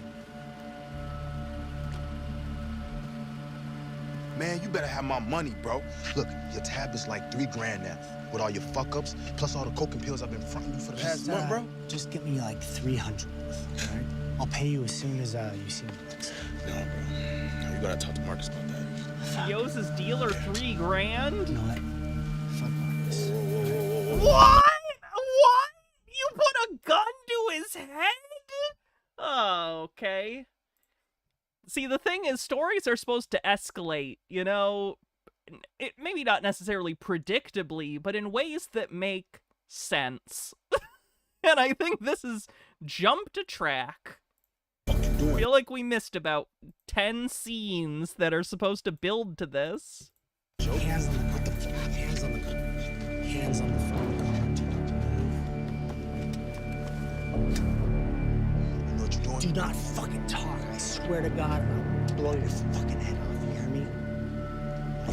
Man, you better have my money, bro. Look, your tab is like $3 grand now. With all your fuck-ups, plus all the coke and pills I've been fronting you for the past month, bro. Just get me like 300, all right? I'll pay you as soon as you see me next. No, bro. You gotta talk to Marcus about that. He owes his dealer $3 grand? You know what? Fuck Marcus. What? What? You put a gun to his head? Oh, okay. See, the thing is, stories are supposed to escalate, you know? It maybe not necessarily predictably, but in ways that make sense. And I think this is jumped a track. I feel like we missed about 10 scenes that are supposed to build to this. Hands on the gun. What the fuck? Hands on the gun. Hands on the phone. You know what you're doing? Do not fucking talk. I swear to God, I'll blow your fucking head off. You hear me? I'm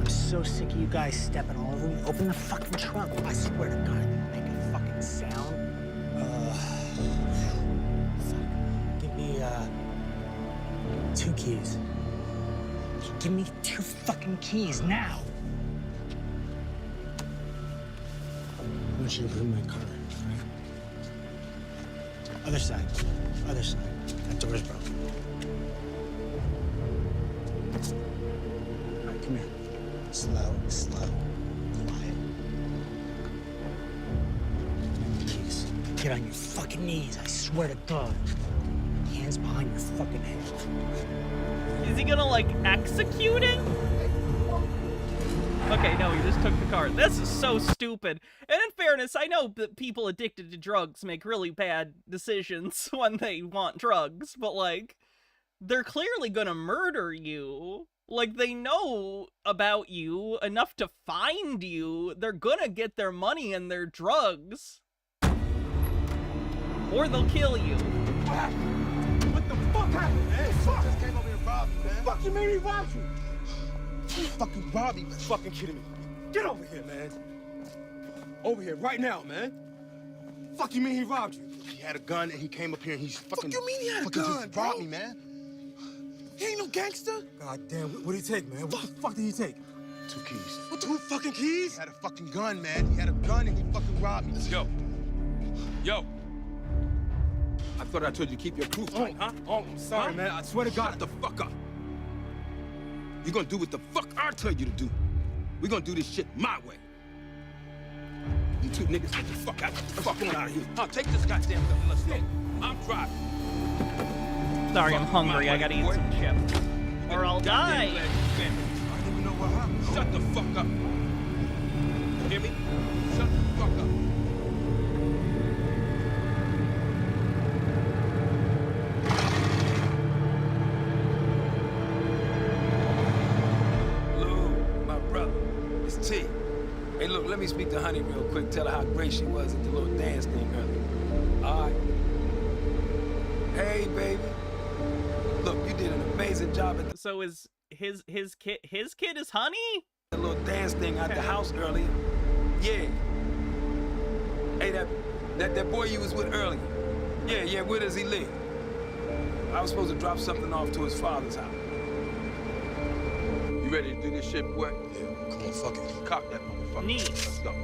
so sick of you guys stepping all over me. Open the fucking trunk. I swear to God, you make a fucking sound. Fuck. Give me 2 keys. Give me 2 fucking keys now. I want you to put in my car, right? Other side. Other side. That door's broken. All right, come here. Slow, slow, quiet. Knees. Get on your fucking knees, I swear to God. Hands behind your fucking head. Is he gonna, like, execute it? Okay, no, he just took the car. This is so stupid. And in fairness, I know that people addicted to drugs make really bad decisions when they want drugs, but, like, they're clearly gonna murder you. Like, they know about you enough to find you. They're gonna get their money and their drugs. Or they'll kill you. What the fuck happened, man? Fuck! Just came over here and robbed me, man. Fuck you mean he robbed you? You fucking robbed me, man. Fucking kidding me. Get over here, man. Over here, right now, man. Fuck you mean he robbed you? He had a gun and he came up here and he's fucking... Fuck you mean he had a fucking gun, just robbed me, man. He ain't no gangster. God damn, what did he take, man? What the fuck did he take? 2 keys. What, 2 fucking keys? He had a fucking gun, man. He had a gun and he fucking robbed me. Yo. Yo. I thought I told you to keep your proof tight, huh? Oh, I'm sorry, man. I swear to God. Shut the fuck up. You're gonna do what the fuck I tell you to do. We're gonna do this shit my way. You 2 niggas get the fuck out. Get the fuck on out of here. Huh, take this goddamn gun and let's go. I'm driving. Sorry, I'm hungry. I gotta eat some chips. Or I'll die. I don't even know what happened. Shut the fuck up. You hear me? Shut the fuck up. T. Hey, look, let me speak to Honey real quick. Tell her how great she was at the little dance thing earlier. All right. Hey, baby. Look, you did an amazing job at the... So is his kid is Honey? The little dance thing at the house earlier. Yeah. Hey, that boy you was with earlier. Yeah, where does he live? I was supposed to drop something off to his father's house. You ready to do this shit, boy? Yeah, come on, fuck it. Cock that motherfucker. Neat. Let's go.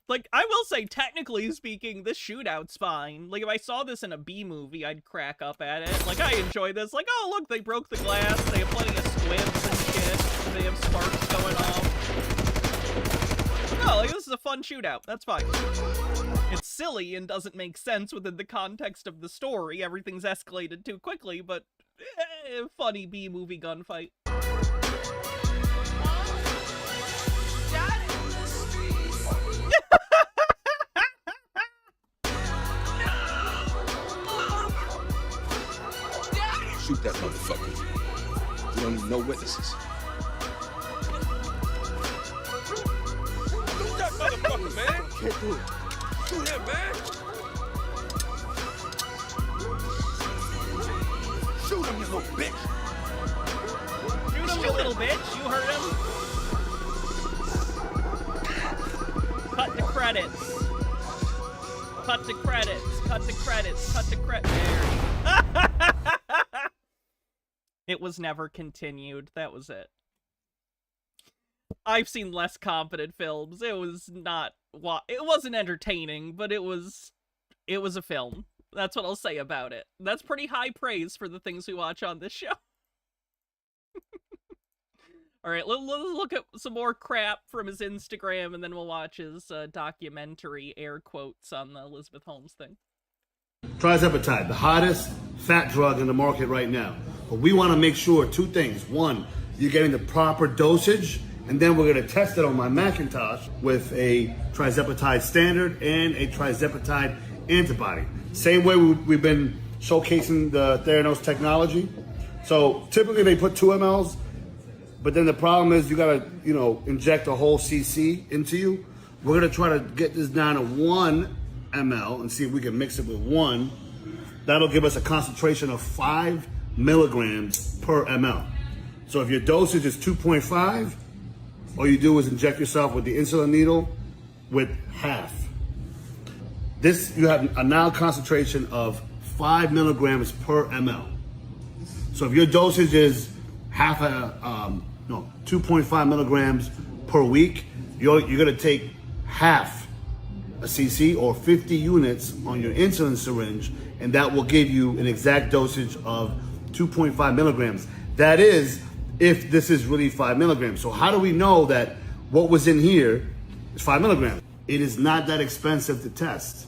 Like, I will say, technically speaking, this shootout's fine. Like, if I saw this in a B movie, I'd crack up at it. Like, I enjoy this. Like, oh, look, they broke the glass. They have plenty of squibs and shit. They have sparks going off. No, like, this is a fun shootout. That's fine. It's silly and doesn't make sense within the context of the story. Everything's escalated too quickly, but funny B movie gunfight. Shoot that motherfucker. We don't need no witnesses. Shoot that motherfucker, man. Can't do it. Shoot him, man. Shoot him, you little bitch. Shoot him, you little bitch. You heard him. Cut the credits. Cut the credits. Cut the credits. Cut the credits. It was never continued. That was it. I've seen less competent films. It was not. It wasn't entertaining, but it was a film. That's what I'll say about it. That's pretty high praise for the things we watch on this show. All right, let's look at some more crap from his Instagram, and then we'll watch his documentary, air quotes, on the Elizabeth Holmes thing. Trizepatide, the hottest fat drug in the market right now. But we want to make sure two things. One, you're getting the proper dosage, and then we're going to test it on my Macintosh with a trizepatide standard and a trizepatide antibody. Same way we've been showcasing the Theranos technology. So typically they put 2 mLs, but then the problem is you got to, inject a whole cc into you. We're going to try to get this down to 1 ml and see if we can mix it with 1. That'll give us a concentration of 5 milligrams per ml. So if your dosage is 2.5, all you do is inject yourself with the insulin needle with half. This, you have a now concentration of 5 milligrams per ml. So if your dosage is 2.5 milligrams per week, you're gonna take half a cc or 50 units on your insulin syringe, and that will give you an exact dosage of 2.5 milligrams. That is, if this is really 5 milligrams. So how do we know that what was in here is 5 milligrams? It is not that expensive to test.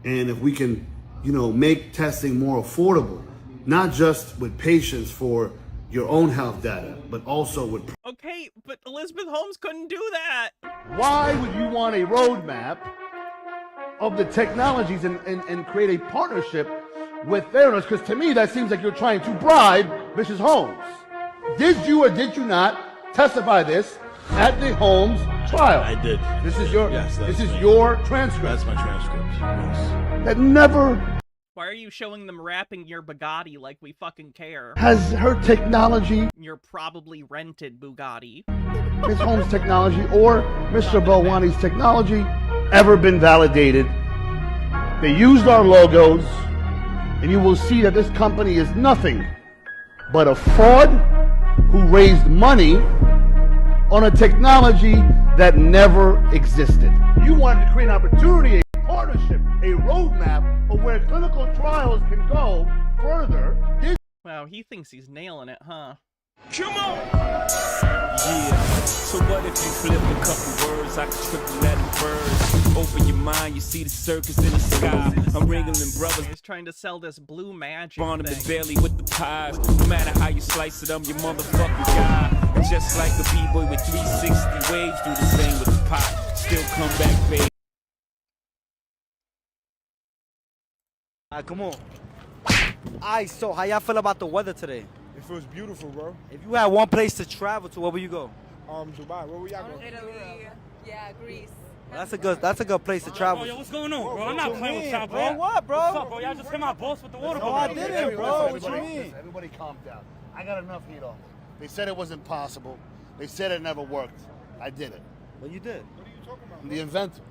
And if we can, make testing more affordable, not just with patients for your own health data, but also with... Okay, but Elizabeth Holmes couldn't do that. Why would you want a roadmap of the technologies and create a partnership with Theranos? Because to me, that seems like you're trying to bribe Mrs. Holmes. Did you or did you not testify this at the Holmes trial? I did. This is your transcript. That's my transcript. Yes. That never Why are you showing them wrapping your Bugatti like we fucking care? has her technology, Your probably rented Bugatti. Ms. Holmes' technology, or Mr. Belwani's technology ever been validated. They used our logos, and you will see that this company is nothing but a fraud who raised money on a technology that never existed. You wanted to create an opportunity, a partnership, a roadmap of where clinical trials can go further. Wow, he thinks he's nailing it, huh? Come on! Yeah, so what if you flip a couple words? I can triple that in birds. Open your mind, you see the circus in the sky. I'm wrangling brothers. He's trying to sell this blue magic Barnum and thing. Bailey with the pies. No matter how you slice it, I'm your motherfucking guy. And just like a B-boy with 360 waves, do the same with the pop. Still come back, baby. Come on. Alright, so how y'all feel about the weather today? It feels beautiful, bro. If you had one place to travel to, where would you go? Dubai. Where we y'all go? Italy. Yeah, Greece. That's a good place to travel. Yo, what's going on, bro? I'm not playing with y'all, bro. Man, what, bro? What's up, bro? Y'all just hit my boss with the water. No, I didn't, bro. What you Everybody, mean? everybody calm down. I got enough heat on. They said it was impossible. They said it never worked. I did it. Well, you did. What are you talking about? I'm the inventor.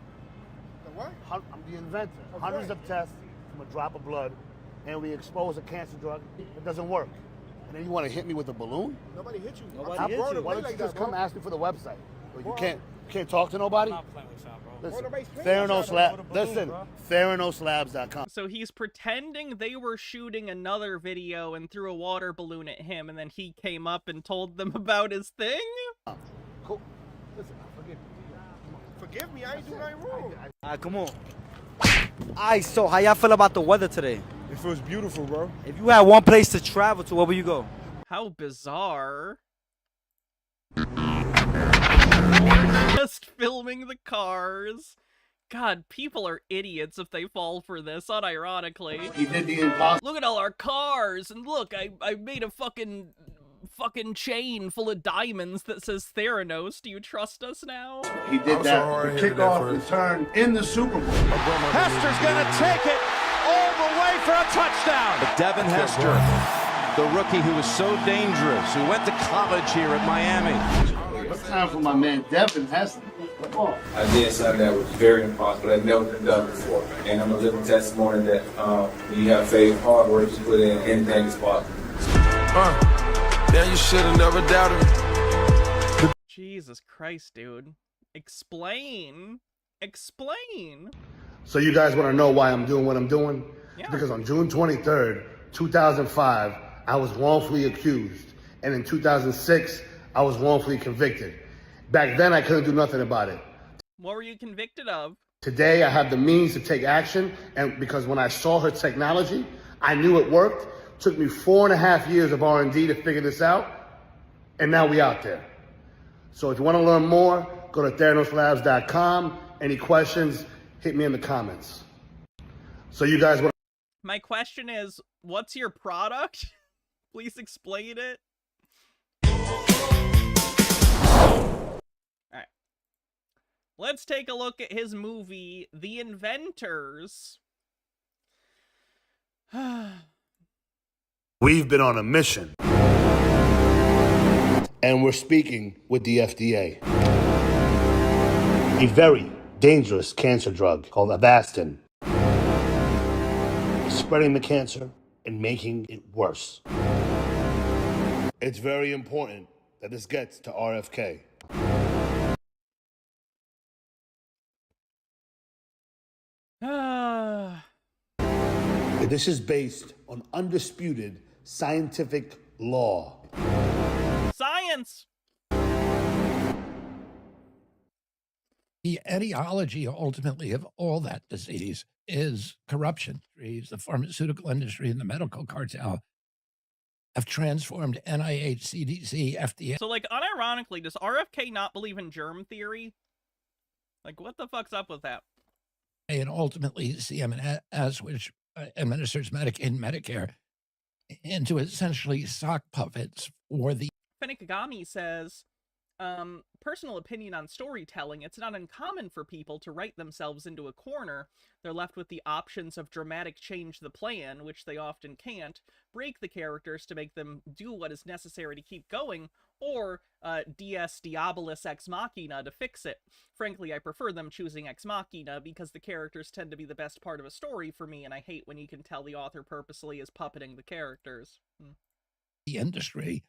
The what? I'm the inventor. Of Hundreds what? of tests from a drop of blood, and we expose a cancer drug. It doesn't work. And then you want to hit me with a balloon? Nobody hit you. Nobody I hit brought you. it Why way don't you like just that, come bro. ask me for the website? Well, you Bro. can't talk to nobody? I'm not playing with y'all, bro. Listen, nobody's playing Theranos with y'all. Lab. Go to Balloon, Listen, bro. TheranosLabs.com. So he's pretending they were shooting another video and threw a water balloon at him, and then he came up and told them about his thing? Cool. Listen, forgive me. Forgive me, I ain't doing nothing wrong. Alright, come on. Alright, so how y'all feel about the weather today? It feels beautiful, bro. If you had one place to travel to, where would you go? How bizarre. Just filming the cars. God, people are idiots if they fall for this, unironically. He did the impossible. Look at all our cars, and look, I made a fucking chain full of diamonds that says Theranos. Do you trust us now? He did that to kick off return in the Super Bowl. Hester's gonna take it all the way for a touchdown. Devin Hester, the rookie who was so dangerous, who went to college here at Miami. It's time for my man Devin Hester. Come on. I did something that was very impossible, that never been done before. And I'm a living testimony that when you have faith, hard work, you put in, anything is possible. Then you should have never doubted me. Jesus Christ, dude. Explain. Explain. So you guys want to know why I'm doing what I'm doing? Yeah. It's because on June 23rd, 2005, I was wrongfully accused. And in 2006, I was wrongfully convicted. Back then, I couldn't do nothing about it. What were you convicted of? Today, I have the means to take action. And because when I saw her technology, I knew it worked. Took me 4.5 years of R&D to figure this out. And now we out there. So if you want to learn more, go to TheranosLabs.com. Any questions, hit me in the comments. So you guys want... My question is, what's your product? Please explain it. Alright. Let's take a look at his movie, The Inventors. We've been on a mission. And we're speaking with the FDA. A very dangerous cancer drug called Avastin. Spreading the cancer and making it worse. It's very important that this gets to RFK. This is based on undisputed scientific law. Science! The etiology, ultimately, of all that disease is corruption. The pharmaceutical industry and the medical cartel have transformed NIH, CDC, FDA. So, like, unironically, does RFK not believe in germ theory? Like, what the fuck's up with that? And ultimately CMS, which administers Medicaid and Medicare, into essentially sock puppets for the... Fenikagami says, personal opinion on storytelling, it's not uncommon for people to write themselves into a corner. They're left with the options of dramatic change the plan, which they often can't, break the characters to make them do what is necessary to keep going, or dies diabolus ex machina to fix it. Frankly, I prefer them choosing ex machina because the characters tend to be the best part of a story for me, and I hate when you can tell the author purposely is puppeting the characters. The industry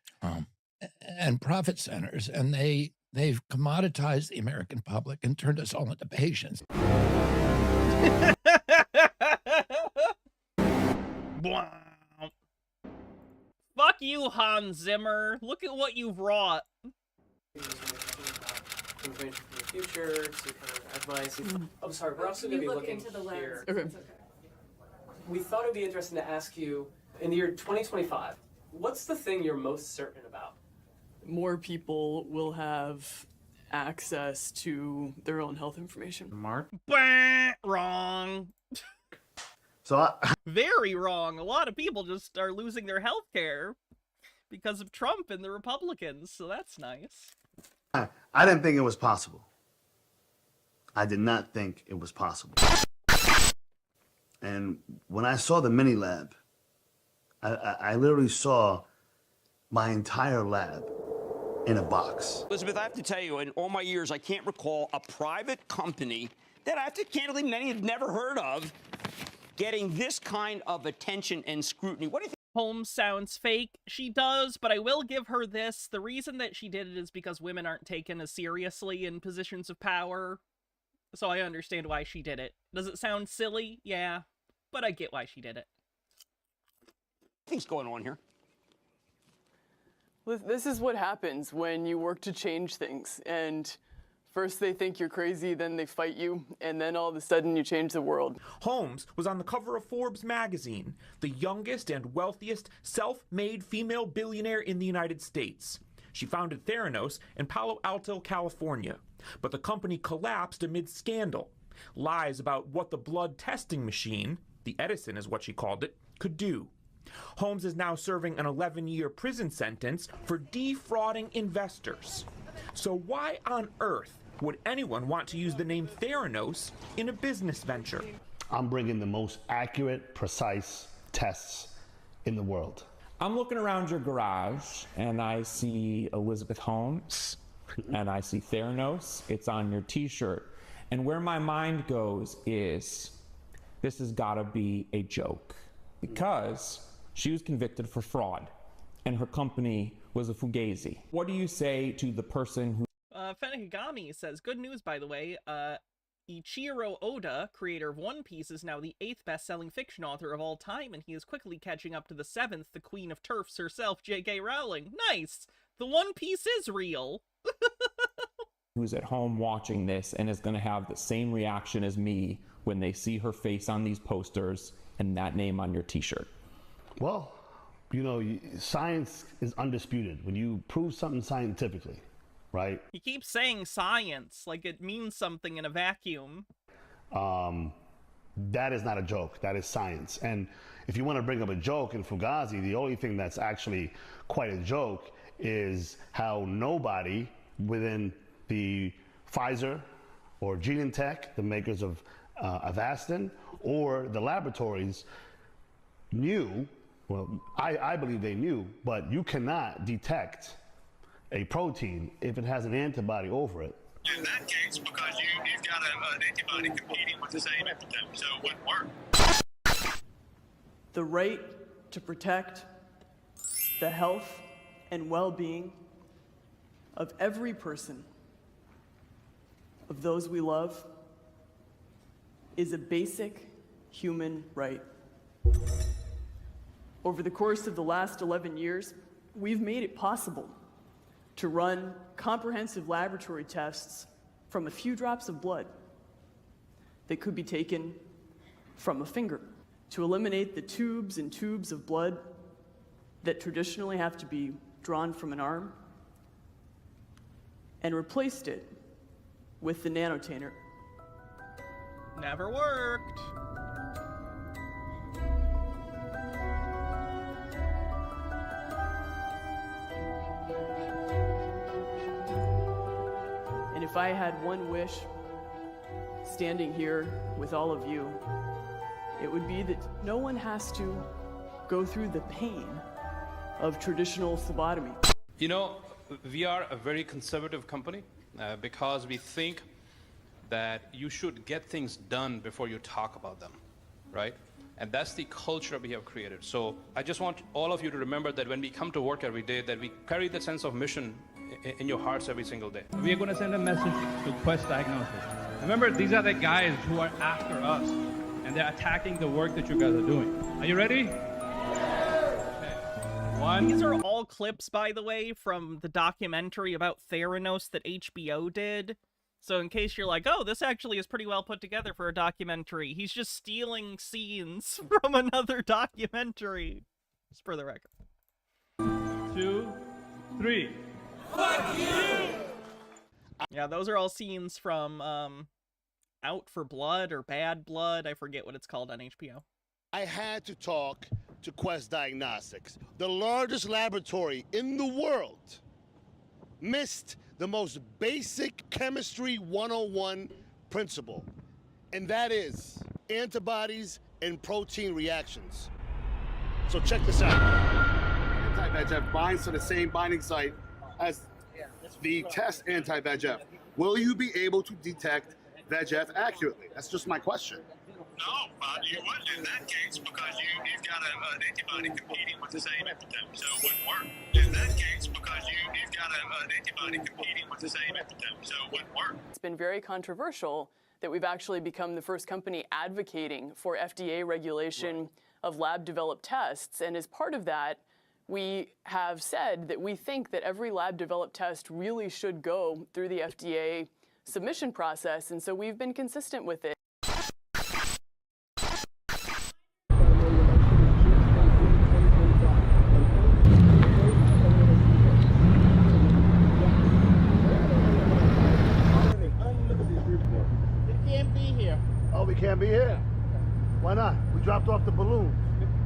and profit centers, and they've commoditized the American public and turned us all into patients. Wow. Fuck you, Hans Zimmer. Look at what you've wrought. Information from the future to kind of advise you. I'm sorry, we're also going to be looking into the lens. Here. Okay. Okay. We thought it would be interesting to ask you, in the year 2025, what's the thing you're most certain about? More people will have access to their own health information. Mark? Bah, wrong. So Very wrong. A lot of people just are losing their health care because of Trump and the Republicans, so that's nice. I didn't think it was possible. I did not think it was possible. And when I saw the mini lab, I literally saw my entire lab in a box. Elizabeth, I have to tell you, in all my years, I can't recall a private company that I have to candidly, many have never heard of, getting this kind of attention and scrutiny. What do you think? Holmes sounds fake. She does, but I will give her this. The reason that she did it is because women aren't taken as seriously in positions of power. So I understand why she did it. Does it sound silly? Yeah, but I get why she did it. What's going on here? This is what happens when you work to change things. And first they think you're crazy, then they fight you, and then all of a sudden you change the world. Holmes was on the cover of Forbes magazine, the youngest and wealthiest self-made female billionaire in the United States. She founded Theranos in Palo Alto, California, but the company collapsed amid scandal. Lies about what the blood testing machine, the Edison is what she called it, could do. Holmes is now serving an 11-year prison sentence for defrauding investors. So why on earth would anyone want to use the name Theranos in a business venture? I'm bringing the most accurate, precise tests in the world. I'm looking around your garage and I see Elizabeth Holmes and I see Theranos. It's on your t-shirt. And where my mind goes is, this has got to be a joke, because she was convicted for fraud and her company was a fugazi. What do you say to the person who... Fenehigami says, good news, by the way. Ichiro Oda, creator of One Piece, is now the 8th best-selling fiction author of all time, and he is quickly catching up to the 7th, the Queen of Turfs herself, J.K. Rowling. Nice! The One Piece is real! who's at home watching this and is going to have the same reaction as me when they see her face on these posters and that name on your t-shirt? Well, you know, science is undisputed. When you prove something scientifically, right? He keeps saying science, like it means something in a vacuum. That is not a joke. That is science. And if you want to bring up a joke in Fugazi, the only thing that's actually quite a joke is how nobody within the Pfizer or Genentech, the makers of Avastin, or the laboratories knew, well, I believe they knew, but you cannot detect a protein if it has an antibody over it. In that case, because you've got an antibody competing with the same epitope, so it wouldn't work. The right to protect the health and well-being of every person, of those we love, is a basic human right. Over the course of the last 11 years, we've made it possible to run comprehensive laboratory tests from a few drops of blood that could be taken from a finger, to eliminate the tubes and tubes of blood that traditionally have to be drawn from an arm, and replaced it with the nanotainer. Never worked. And if I had one wish, standing here with all of you, it would be that no one has to go through the pain of traditional phlebotomy. You know, we are a very conservative company because we think that you should get things done before you talk about them, right? And that's the culture we have created. So I just want all of you to remember that when we come to work every day, that we carry that sense of mission in your hearts every single day. We are going to send a message to Quest Diagnostics. Remember, these are the guys who are after us, and they're attacking the work that you guys are doing. Are you ready? These are all clips, by the way, from the documentary about Theranos that HBO did. So in case you're like, oh, this actually is pretty well put together for a documentary, he's just stealing scenes from another documentary. Just for the record. 2, 3. Fuck you! Yeah, those are all scenes from Out for Blood or Bad Blood. I forget what it's called on HBO. I had to talk to Quest Diagnostics, the largest laboratory in the world, missed the most basic chemistry 101 principle, and that is antibodies and protein reactions. So check this out. Anti-VEGF binds to the same binding site as the test anti-VEGF. Will you be able to detect VEGF accurately? That's just my question. No, you wouldn't in that case because you've got an antibody competing with the same epitope, so it wouldn't work. In that case, because you've got an antibody competing with the same epitope, so it wouldn't work. It's been very controversial that we've actually become the first company advocating for FDA regulation of lab-developed tests, and as part of that, we have said that we think that every lab-developed test really should go through the FDA submission process, and so we've been consistent with it. Can't be here. dropped off the balloons.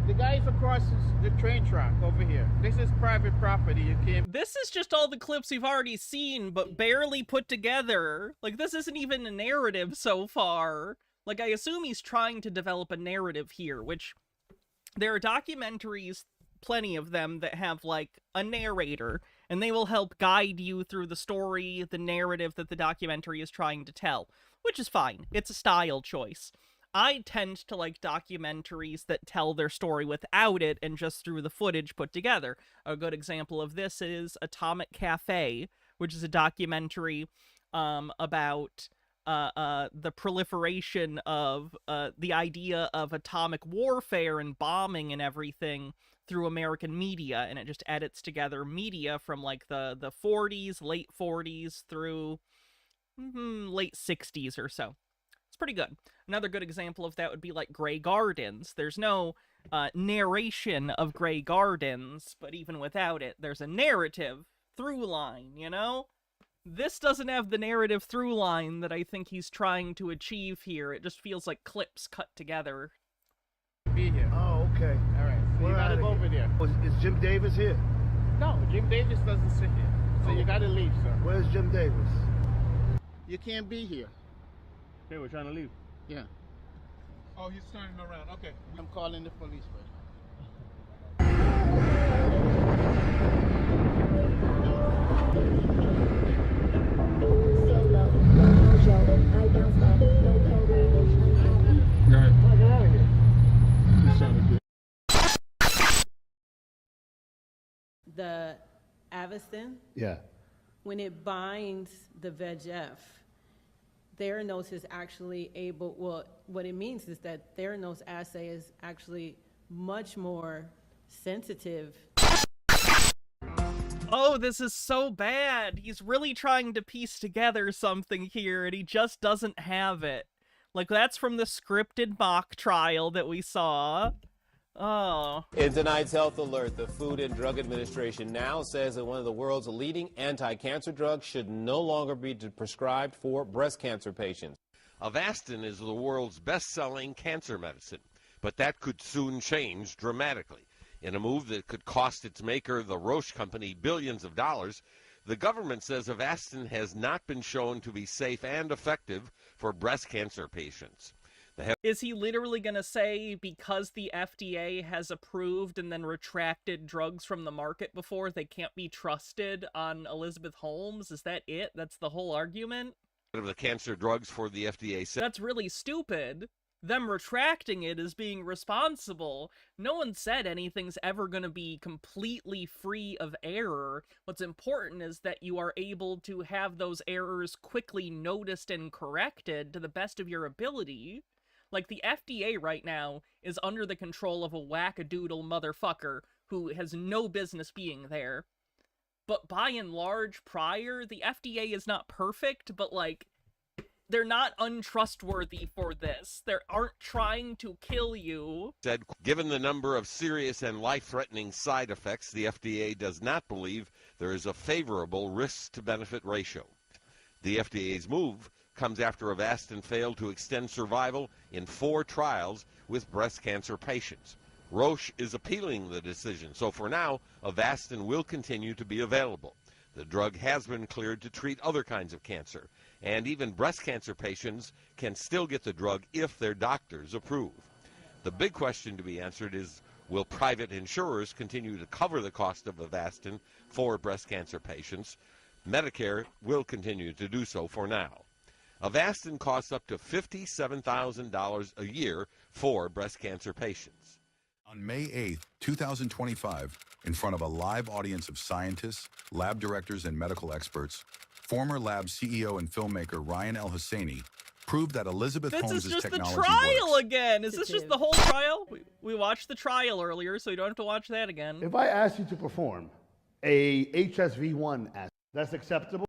The guy's across the train track over here. This is private property. You can't. This is just all the clips we've already seen, but barely put together. Like, this isn't even a narrative so far. Like, I assume he's trying to develop a narrative here, which there are documentaries, plenty of them, that have, like, a narrator, and they will help guide you through the story, the narrative that the documentary is trying to tell, which is fine. It's a style choice. I tend to like documentaries that tell their story without it and just through the footage put together. A good example of this is Atomic Cafe, which is a documentary about the proliferation of the idea of atomic warfare and bombing and everything through American media, and it just edits together media from like the 40s, late 40s through late 60s or so. It's pretty good. Another good example of that would be like Grey Gardens. There's no narration of Grey Gardens, but even without it, there's a narrative through line, you know? This doesn't have the narrative through line that I think he's trying to achieve here. It just feels like clips cut together. Be here. Oh, okay. All right. So you gotta go over there. Is Jim Davis here? No, Jim Davis doesn't sit here. So you gotta leave, sir. Where's Jim Davis? You can't be here. Okay, we're trying to leave. Yeah. Oh, he's turning around. Okay. I'm calling the police, buddy. The Avastin, Yeah. when it binds the VEGF, Theranos is actually able, well, what it means is that Theranos assay is actually much more sensitive. Oh, this is so bad. He's really trying to piece together something here, and he just doesn't have it. Like, that's from the scripted mock trial that we saw. Oh. In tonight's Health Alert, the Food and Drug Administration now says that one of the world's leading anti-cancer drugs should no longer be prescribed for breast cancer patients. Avastin is the world's best-selling cancer medicine, but that could soon change dramatically. In a move that could cost its maker, the Roche company, billions of dollars, the government says Avastin has not been shown to be safe and effective for breast cancer patients. Is he literally going to say because the FDA has approved and then retracted drugs from the market before, they can't be trusted on Elizabeth Holmes? Is that it? That's the whole argument? Of the cancer drugs for the FDA. That's really stupid. Them retracting it as being responsible. No one said anything's ever going to be completely free of error. What's important is that you are able to have those errors quickly noticed and corrected to the best of your ability. Like, the FDA right now is under the control of a wackadoodle motherfucker who has no business being there. But by and large, prior, the FDA is not perfect, but, like, they're not untrustworthy for this. They aren't trying to kill you. Said, given the number of serious and life-threatening side effects, the FDA does not believe there is a favorable risk-to-benefit ratio. The FDA's move comes after Avastin failed to extend survival in 4 trials with breast cancer patients. Roche is appealing the decision, so for now, Avastin will continue to be available. The drug has been cleared to treat other kinds of cancer, and even breast cancer patients can still get the drug if their doctors approve. The big question to be answered is, will private insurers continue to cover the cost of Avastin for breast cancer patients? Medicare will continue to do so for now. Avastin costs up to $57,000 a year for breast cancer patients. On May 8th, 2025, in front of a live audience of scientists, lab directors, and medical experts, former lab CEO and filmmaker Ryan El-Hosseiny proved that Elizabeth Holmes' technology This is just the trial works. again. Is this just the whole trial? We watched the trial earlier, so you don't have to watch that again. If I ask you to perform a HSV1 assay, that's acceptable?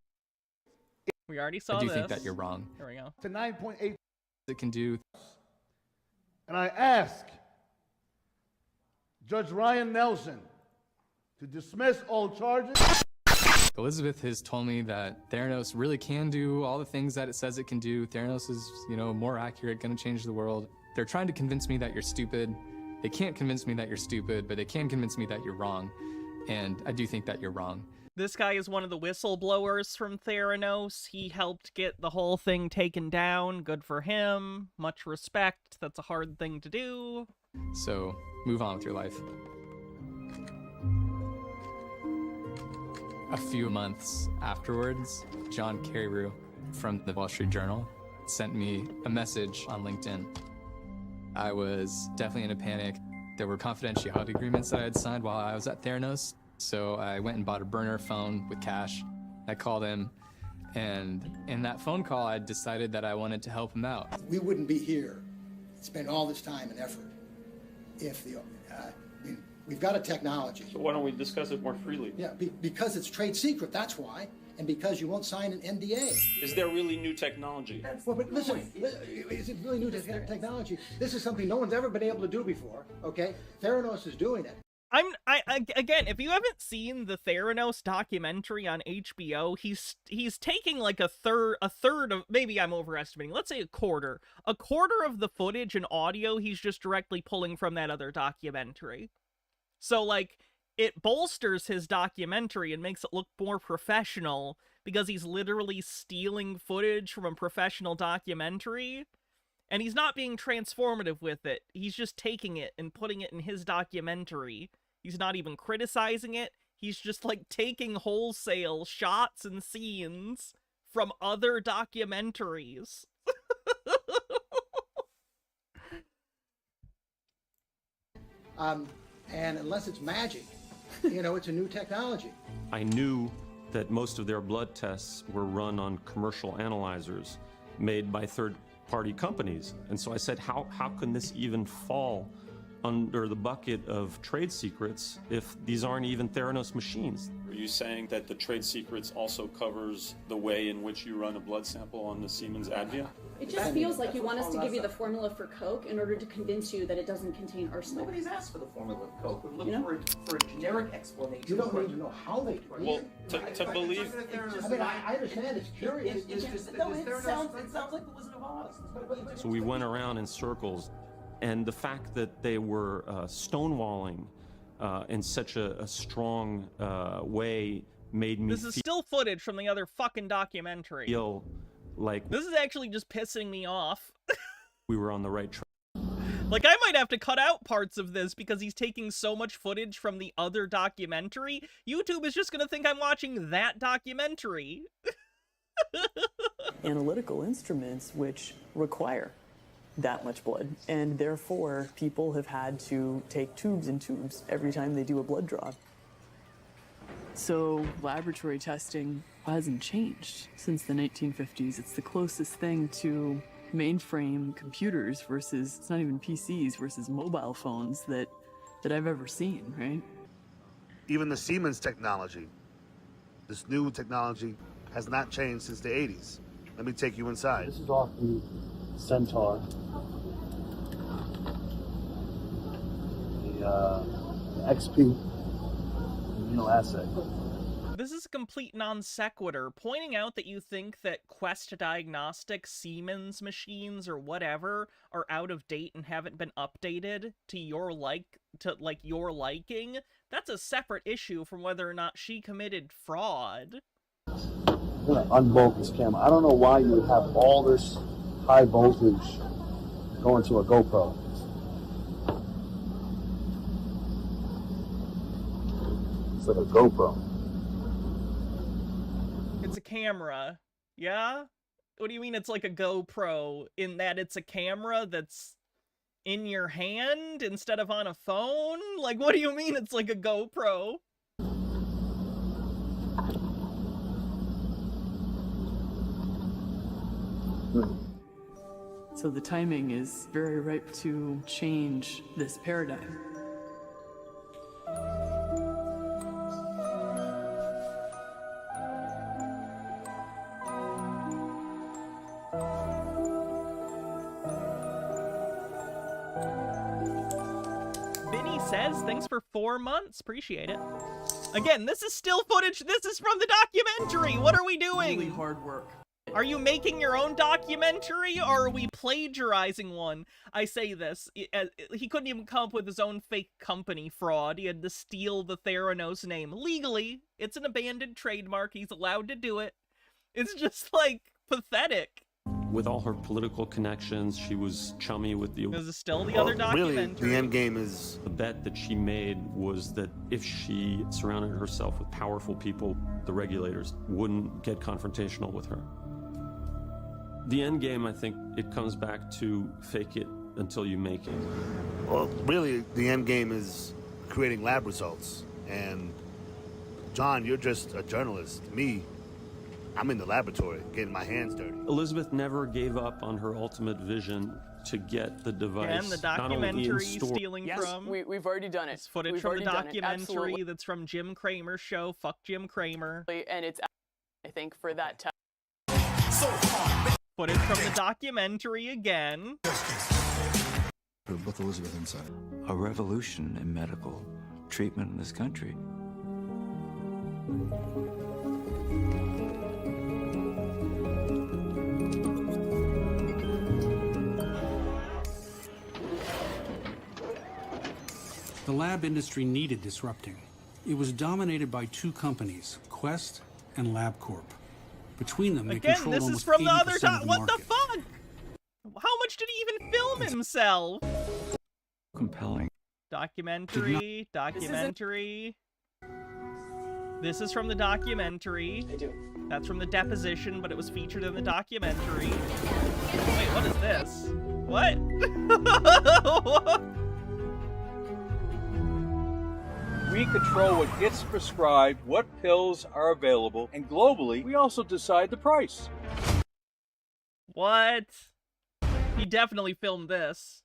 We already saw I do this. think that you're wrong. Here we go. To 9.8. It can do. And I ask Judge Ryan Nelson to dismiss all charges. Elizabeth has told me that Theranos really can do all the things that it says it can do. Theranos is, more accurate, going to change the world. They're trying to convince me that you're stupid. They can't convince me that you're stupid, but they can convince me that you're wrong. And I do think that you're wrong. This guy is one of the whistleblowers from Theranos. He helped get the whole thing taken down. Good for him. Much respect. That's a hard thing to do. So move on with your life. A few months afterwards, John Carreyrou from the Wall Street Journal sent me a message on LinkedIn. I was definitely in a panic. There were confidentiality agreements that I had signed while I was at Theranos, so I went and bought a burner phone with cash. I called him, and in that phone call, I decided that I wanted to help him out. We wouldn't be here, spend all this time and effort, if we've got a technology. So why don't we discuss it more freely? Yeah, because it's trade secret, that's why, and because you won't sign an NDA. Is there really new technology? Well, but listen, is it really new technology? This is something no one's ever been able to do before, okay? Theranos is doing it. Again, if you haven't seen the Theranos documentary on HBO, he's taking like a third of, maybe I'm overestimating, let's say a quarter of the footage and audio he's just directly pulling from that other documentary. So like, it bolsters his documentary and makes it look more professional because he's literally stealing footage from a professional documentary. And he's not being transformative with it. He's just taking it and putting it in his documentary. He's not even criticizing it. He's just, like, taking wholesale shots and scenes from other documentaries. And unless it's magic, it's a new technology. I knew that most of their blood tests were run on commercial analyzers made by third-party companies. And so I said, how can this even fall under the bucket of trade secrets if these aren't even Theranos machines? Are you saying that the trade secrets also covers the way in which you run a blood sample on the Siemens Advia? It just feels like you want us to give you the formula for Coke in order to convince you that it doesn't contain arsenic. Nobody's asked for the formula of Coke. We're looking for a generic explanation. You don't need to know how they do it. Well, to believe... I mean, I understand it's curious. It sounds like the Wizard of Oz. So we went around in circles, and the fact that they were stonewalling in such a strong way made me This is still footage from the other fucking documentary. feel like This is actually just pissing me off. we were on the right track. Like, I might have to cut out parts of this because he's taking so much footage from the other documentary. YouTube is just gonna think I'm watching that documentary. Analytical instruments which require that much blood, and therefore people have had to take tubes and tubes every time they do a blood draw. So laboratory testing hasn't changed since the 1950s. It's the closest thing to mainframe computers versus, it's not even PCs, versus mobile phones that I've ever seen, right? Even the Siemens technology, this new technology, has not changed since the 80s. Let me take you inside. This is off the Centaur. The XP immunoassay. This is a complete non sequitur, pointing out that you think that Quest Diagnostics, Siemens machines, or whatever are out of date and haven't been updated to your liking. That's a separate issue from whether or not she committed fraud. I'm gonna unbolt this camera. I don't know why you would have all this high voltage going to a GoPro. It's like a GoPro. It's a camera. Yeah? What do you mean it's like a GoPro in that it's a camera that's in your hand instead of on a phone? Like, what do you mean it's like a GoPro? So the timing is very ripe to change this paradigm. Vinny says, thanks for 4 months. Appreciate it. Again, this is still footage. This is from the documentary. What are we doing? Really hard work. Are you making your own documentary, or are we plagiarizing one? I say this. He couldn't even come up with his own fake company fraud. He had to steal the Theranos name. Legally, it's an abandoned trademark. He's allowed to do it. It's just, like, pathetic. With all her political connections, she was chummy with the... This is still the other documentary. Really, the end game is... The bet that she made was that if she surrounded herself with powerful people, the regulators wouldn't get confrontational with her. The end game, I think, it comes back to fake it until you make it. Well, really, the end game is creating lab results. And, John, you're just a journalist. Me, I'm in the laboratory, getting my hands dirty. Elizabeth never gave up on her ultimate vision to get the device. And the documentary stealing yes, from. We've already done it. It's footage from the documentary that's from Jim Cramer's show. Fuck Jim Cramer. And it's, I think, for that test. Footage from the documentary again. Look Elizabeth inside. A revolution in medical treatment in this country. The lab industry needed disrupting. It was dominated by two companies, Quest and LabCorp. Between them, they Again, controlled this is almost from the 80% other of time. What market. the fuck? How much did he even film himself? Compelling. Documentary. This is from the documentary. That's from the deposition, but it was featured in the documentary. Wait, what is this? What? We control what gets prescribed, what pills are available, and globally, we also decide the price. What? He definitely filmed this.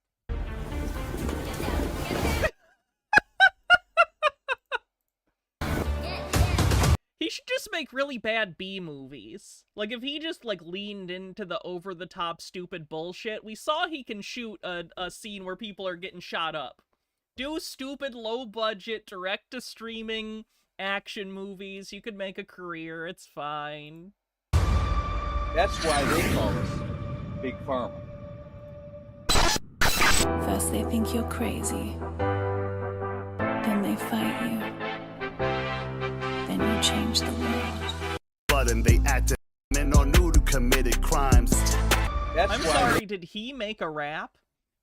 He should just make really bad B movies. Like, if he just, like, leaned into the over-the-top stupid bullshit, we saw he can shoot a scene where people are getting shot up. Do stupid, low-budget, direct-to-streaming action movies. You could make a career. It's fine. That's why they call us Big Pharma. First they think you're crazy. Then they fight you. Then you change the world. But and they acted men or new to committed crimes. I'm sorry, did he make a rap?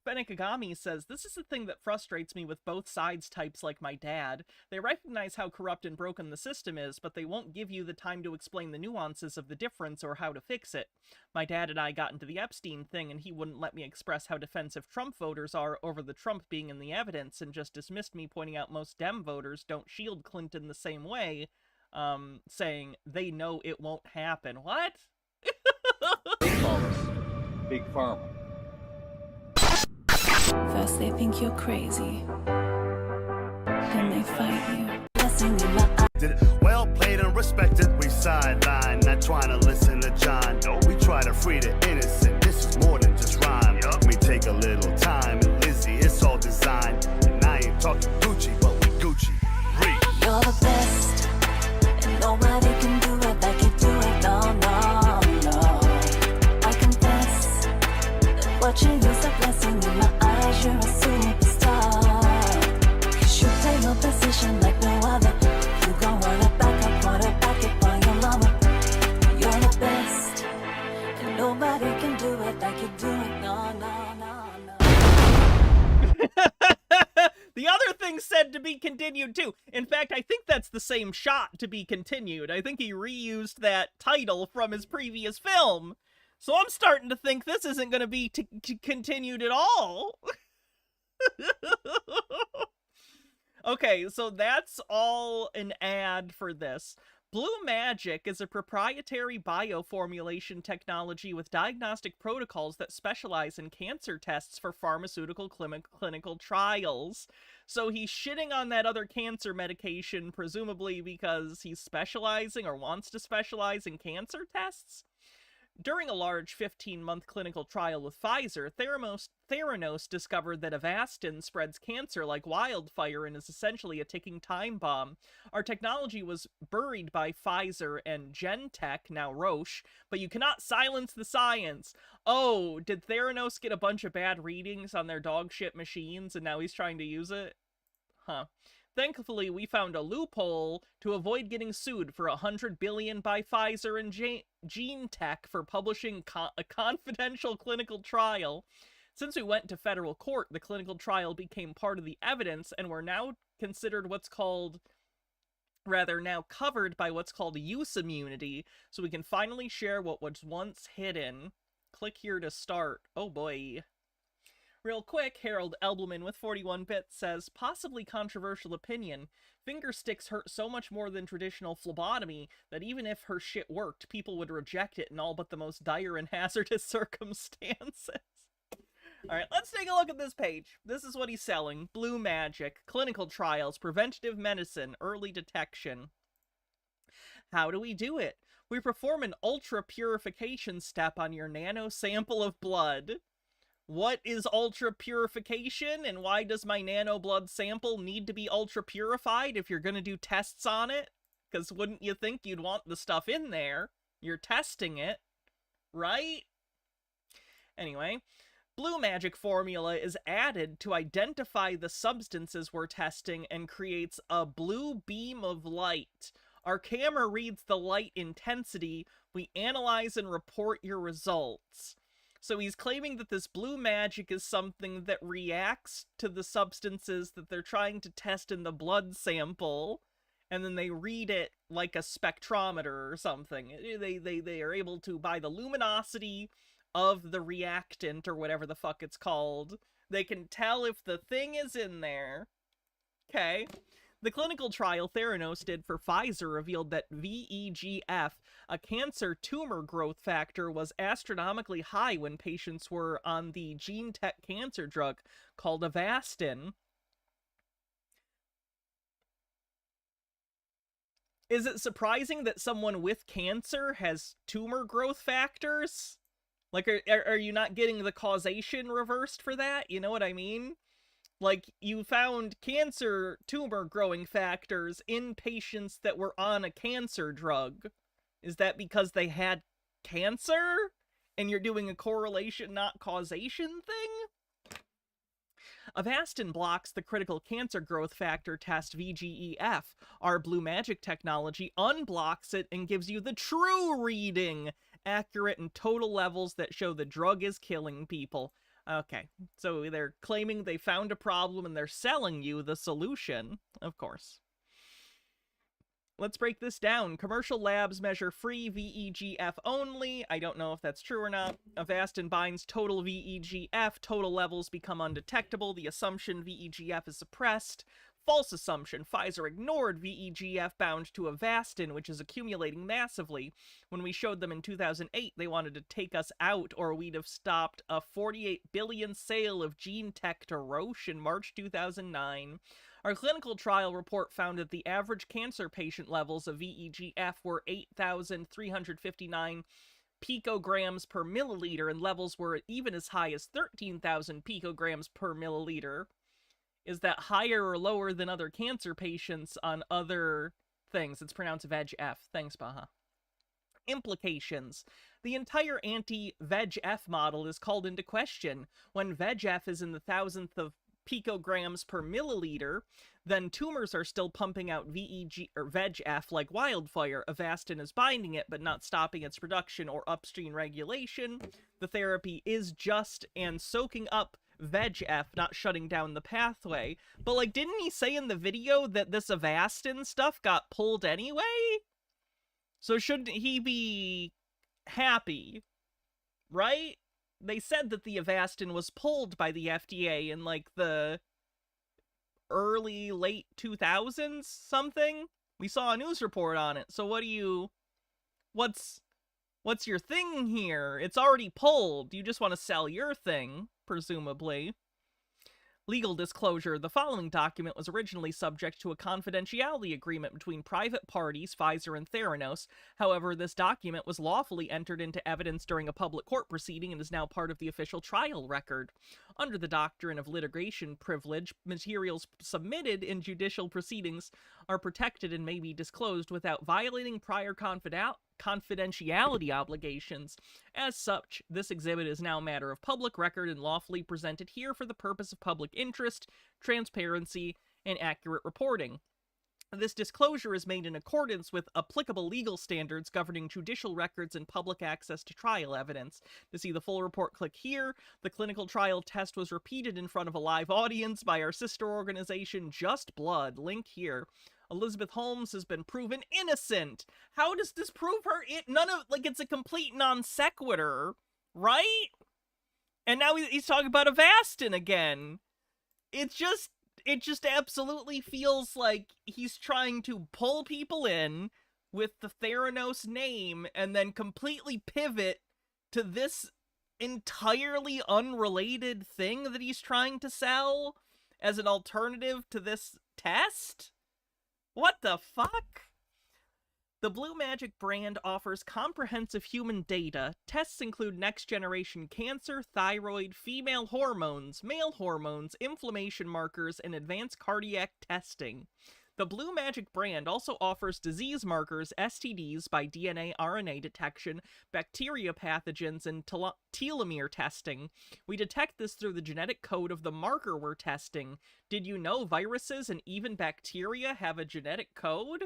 Benekagami says, this is the thing that frustrates me with both sides types like my dad. They recognize how corrupt and broken the system is, but they won't give you the time to explain the nuances of the difference or how to fix it. My dad and I got into the Epstein thing, and he wouldn't let me express how defensive Trump voters are over the Trump being in the evidence, and just dismissed me, pointing out most Dem voters don't shield Clinton the same way, saying they know it won't happen. What? They call us Big Pharma. First they think you're crazy. Then they fight you. Well played and respected, we sideline, not trying to listen to John. No, we try to free the innocent. This is more than just rhyme. We take a little time, and Lizzie, it's all designed. And I ain't talking Gucci, but we Gucci. You're the best, and nobody can do it like you do it. No, no, no. I confess that watching you's a blessing in my eyes. You're a superstar. 'Cause you play your position like no other. You gon' run it back up, quarterback it for your mama. You're the best, and nobody can do it like you do it. No, no, no, no. The other thing said to be continued too. In fact, I think that's the same shot, to be continued. I think he reused that title from his previous film. So I'm starting to think this isn't going to be continued at all. Okay, so that's all an ad for this. Blue Magic is a proprietary bioformulation technology with diagnostic protocols that specialize in cancer tests for pharmaceutical clinical trials. So he's shitting on that other cancer medication, presumably because he's specializing or wants to specialize in cancer tests? During a large 15-month clinical trial with Pfizer, Theranos discovered that Avastin spreads cancer like wildfire and is essentially a ticking time bomb. Our technology was buried by Pfizer and Genentech, now Roche, but you cannot silence the science. Oh, did Theranos get a bunch of bad readings on their dog shit machines and now he's trying to use it? Huh. Thankfully, we found a loophole to avoid getting sued for $100 billion by Pfizer and Genentech for publishing a confidential clinical trial. Since we went to federal court, the clinical trial became part of the evidence, and we're now considered now covered by what's called use immunity, so we can finally share what was once hidden. Click here to start. Oh boy. Real quick, Harold Elbelman with 41 bits says, possibly controversial opinion, finger sticks hurt so much more than traditional phlebotomy that even if her shit worked, people would reject it in all but the most dire and hazardous circumstances. Alright, let's take a look at this page. This is what he's selling. Blue Magic, clinical trials, preventative medicine, early detection. How do we do it? We perform an ultra purification step on your nano sample of blood. What is ultra purification, and why does my nano blood sample need to be ultra purified if you're gonna do tests on it? Because wouldn't you think you'd want the stuff in there? You're testing it, right? Anyway, Blue Magic formula is added to identify the substances we're testing and creates a blue beam of light. Our camera reads the light intensity. We analyze and report your results. So he's claiming that this blue magic is something that reacts to the substances that they're trying to test in the blood sample, and then they read it like a spectrometer or something. They are able to, by the luminosity of the reactant, or whatever the fuck it's called, they can tell if the thing is in there. Okay. The clinical trial Theranos did for Pfizer revealed that VEGF, a cancer tumor growth factor, was astronomically high when patients were on the Genentech cancer drug called Avastin. Is it surprising that someone with cancer has tumor growth factors? Like, are you not getting the causation reversed for that? You know what I mean? Like, you found cancer tumor growing factors in patients that were on a cancer drug. Is that because they had cancer? And you're doing a correlation, not causation thing? Avastin blocks the critical cancer growth factor test VEGF. Our Blue Magic technology unblocks it and gives you the true reading, accurate and total levels that show the drug is killing people. Okay, so they're claiming they found a problem and they're selling you the solution, of course. Let's break this down. Commercial labs measure free VEGF only. I don't know if that's true or not. Avastin binds total VEGF. Total levels become undetectable. The assumption VEGF is suppressed. False assumption. Pfizer ignored VEGF bound to Avastin, which is accumulating massively. When we showed them in 2008, they wanted to take us out, or we'd have stopped a $48 billion sale of Genentech to Roche in March 2009. Our clinical trial report found that the average cancer patient levels of VEGF were 8,359 picograms per milliliter, and levels were even as high as 13,000 picograms per milliliter. Is that higher or lower than other cancer patients on other things? It's pronounced VEGF. Thanks, Baha. Implications. The entire anti-VEGF model is called into question. When VEGF is in the thousandth of picograms per milliliter, then tumors are still pumping out VEGF like wildfire. Avastin is binding it, but not stopping its production or upstream regulation. The therapy is just and soaking up VEGF, not shutting down the pathway. But, like, didn't he say in the video that this Avastin stuff got pulled anyway? So shouldn't he be happy, right? They said that the Avastin was pulled by the FDA in, like, the late 2000s something. We saw a news report on it. So what's your thing here? It's already pulled. You just want to sell your thing, presumably. Legal disclosure. The following document was originally subject to a confidentiality agreement between private parties, Pfizer and Theranos. However, this document was lawfully entered into evidence during a public court proceeding and is now part of the official trial record. Under the doctrine of litigation privilege, materials submitted in judicial proceedings are protected and may be disclosed without violating prior confidentiality obligations. As such, this exhibit is now a matter of public record and lawfully presented here for the purpose of public interest, transparency, and accurate reporting. This disclosure is made in accordance with applicable legal standards governing judicial records and public access to trial evidence. To see the full report, click here. The clinical trial test was repeated in front of a live audience by our sister organization, Just Blood. Link here. Elizabeth Holmes has been proven innocent. How does this prove her? It's a complete non sequitur, right? And now he's talking about Avastin again. It just absolutely feels like he's trying to pull people in with the Theranos name and then completely pivot to this entirely unrelated thing that he's trying to sell as an alternative to this test? What the fuck? The Blue Magic brand offers comprehensive human data. Tests include next-generation cancer, thyroid, female hormones, male hormones, inflammation markers, and advanced cardiac testing. The Blue Magic brand also offers disease markers, STDs by DNA RNA detection, bacteria pathogens, and telomere testing. We detect this through the genetic code of the marker we're testing. Did you know viruses and even bacteria have a genetic code?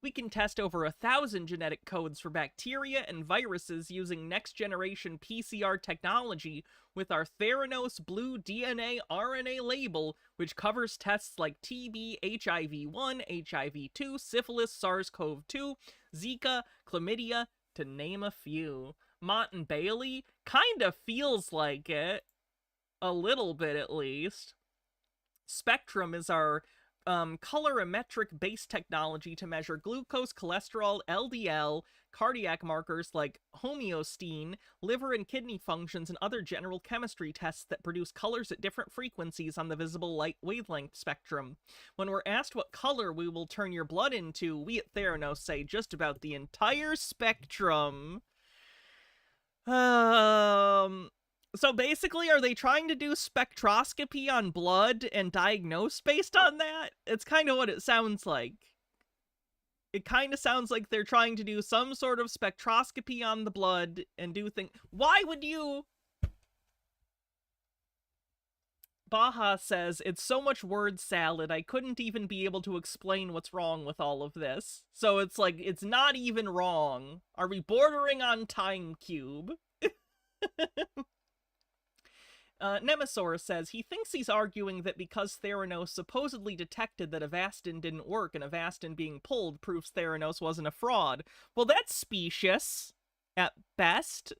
We can test over 1,000 genetic codes for bacteria and viruses using next-generation PCR technology with our Theranos Blue DNA RNA label, which covers tests like TB, HIV-1, HIV-2, syphilis, SARS-CoV-2, Zika, chlamydia, to name a few. Mott and Bailey kinda feels like it. A little bit, at least. Spectrum is our colorimetric-based technology to measure glucose, cholesterol, LDL, cardiac markers like homeostatin, liver and kidney functions, and other general chemistry tests that produce colors at different frequencies on the visible light wavelength spectrum. When we're asked what color we will turn your blood into, we at Theranos say just about the entire spectrum. So basically, are they trying to do spectroscopy on blood and diagnose based on that? It's kind of what it sounds like. It kind of sounds like they're trying to do some sort of spectroscopy on the blood and do things. Why would you? Baha says, it's so much word salad, I couldn't even be able to explain what's wrong with all of this. So it's like, it's not even wrong. Are we bordering on Time Cube? Nemesaur says he thinks he's arguing that because Theranos supposedly detected that Avastin didn't work and Avastin being pulled proves Theranos wasn't a fraud. Well, that's specious, at best.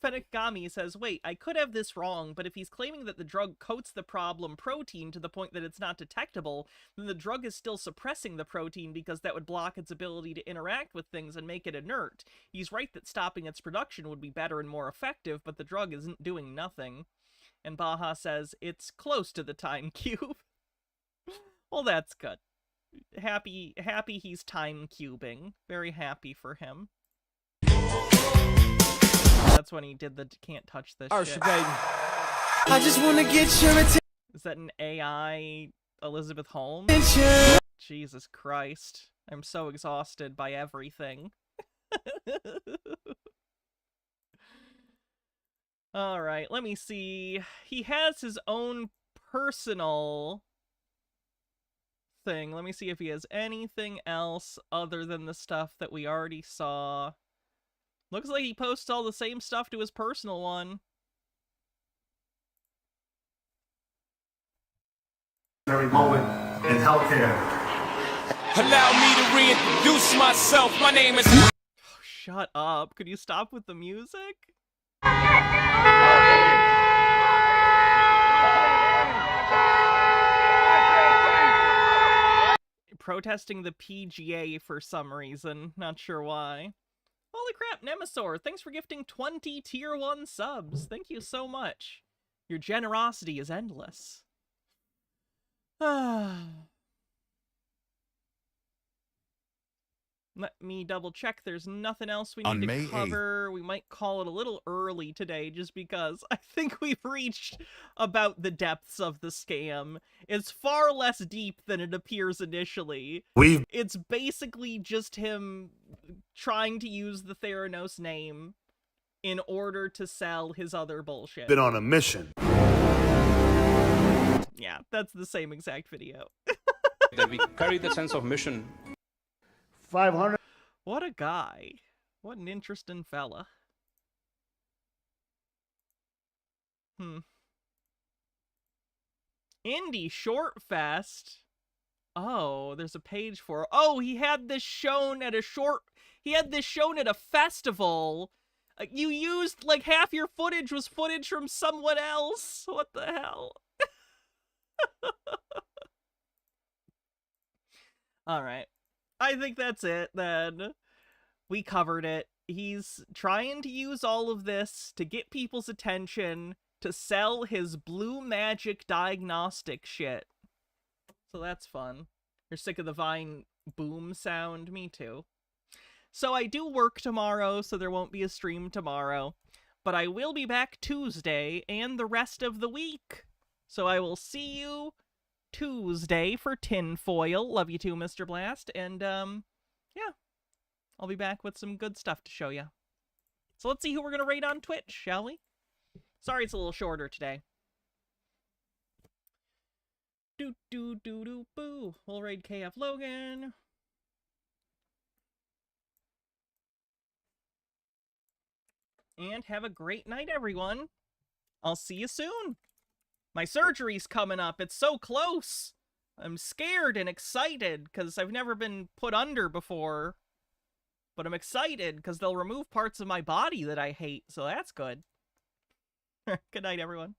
Fenigami says, wait, I could have this wrong, but if he's claiming that the drug coats the problem protein to the point that it's not detectable, then the drug is still suppressing the protein because that would block its ability to interact with things and make it inert. He's right that stopping its production would be better and more effective, but the drug isn't doing nothing. And Baha says, it's close to the Time Cube. Well, that's good. Happy he's time cubing. Very happy for him. That's when he did the can't touch this shit. Baby. I just want to get your attention. Is that an AI Elizabeth Holmes? Jesus Christ. I'm so exhausted by everything. Alright, let me see. He has his own personal thing. Let me see if he has anything else other than the stuff that we already saw. Looks like he posts all the same stuff to his personal one. Every moment in healthcare. Allow me to reintroduce myself. My name is... Oh, shut up. Could you stop with the music? Protesting the PGA for some reason. Not sure why. Holy crap, Nemesaur, thanks for gifting 20 tier 1 subs. Thank you so much. Your generosity is endless. Let me double check. There's nothing else we On need May to cover. We might call it a little early today just because I think we've reached about the depths of the scam. It's far less deep than it appears initially. It's basically just him trying to use the Theranos name in order to sell his other bullshit. Been on a mission. Yeah, that's the same exact video. That we carry the sense of mission. 500. What a guy. What an interesting fella. Indie Short Fest. Oh, there's a page for... Oh, he had this shown at a festival. You used, like, half your footage was footage from someone else. What the hell? Alright. I think that's it, then. We covered it. He's trying to use all of this to get people's attention to sell his blue magic diagnostic shit. So that's fun. You're sick of the Vine boom sound? Me too. So I do work tomorrow, so there won't be a stream tomorrow. But I will be back Tuesday and the rest of the week. So I will see you Tuesday for Tinfoil. Love you too, Mr. Blast. And, yeah. I'll be back with some good stuff to show you. So let's see who we're going to raid on Twitch, shall we? Sorry it's a little shorter today. Boo. We'll raid KF Logan. And have a great night, everyone. I'll see you soon. My surgery's coming up. It's so close. I'm scared and excited because I've never been put under before. But I'm excited because they'll remove parts of my body that I hate, so that's good. Good night, everyone.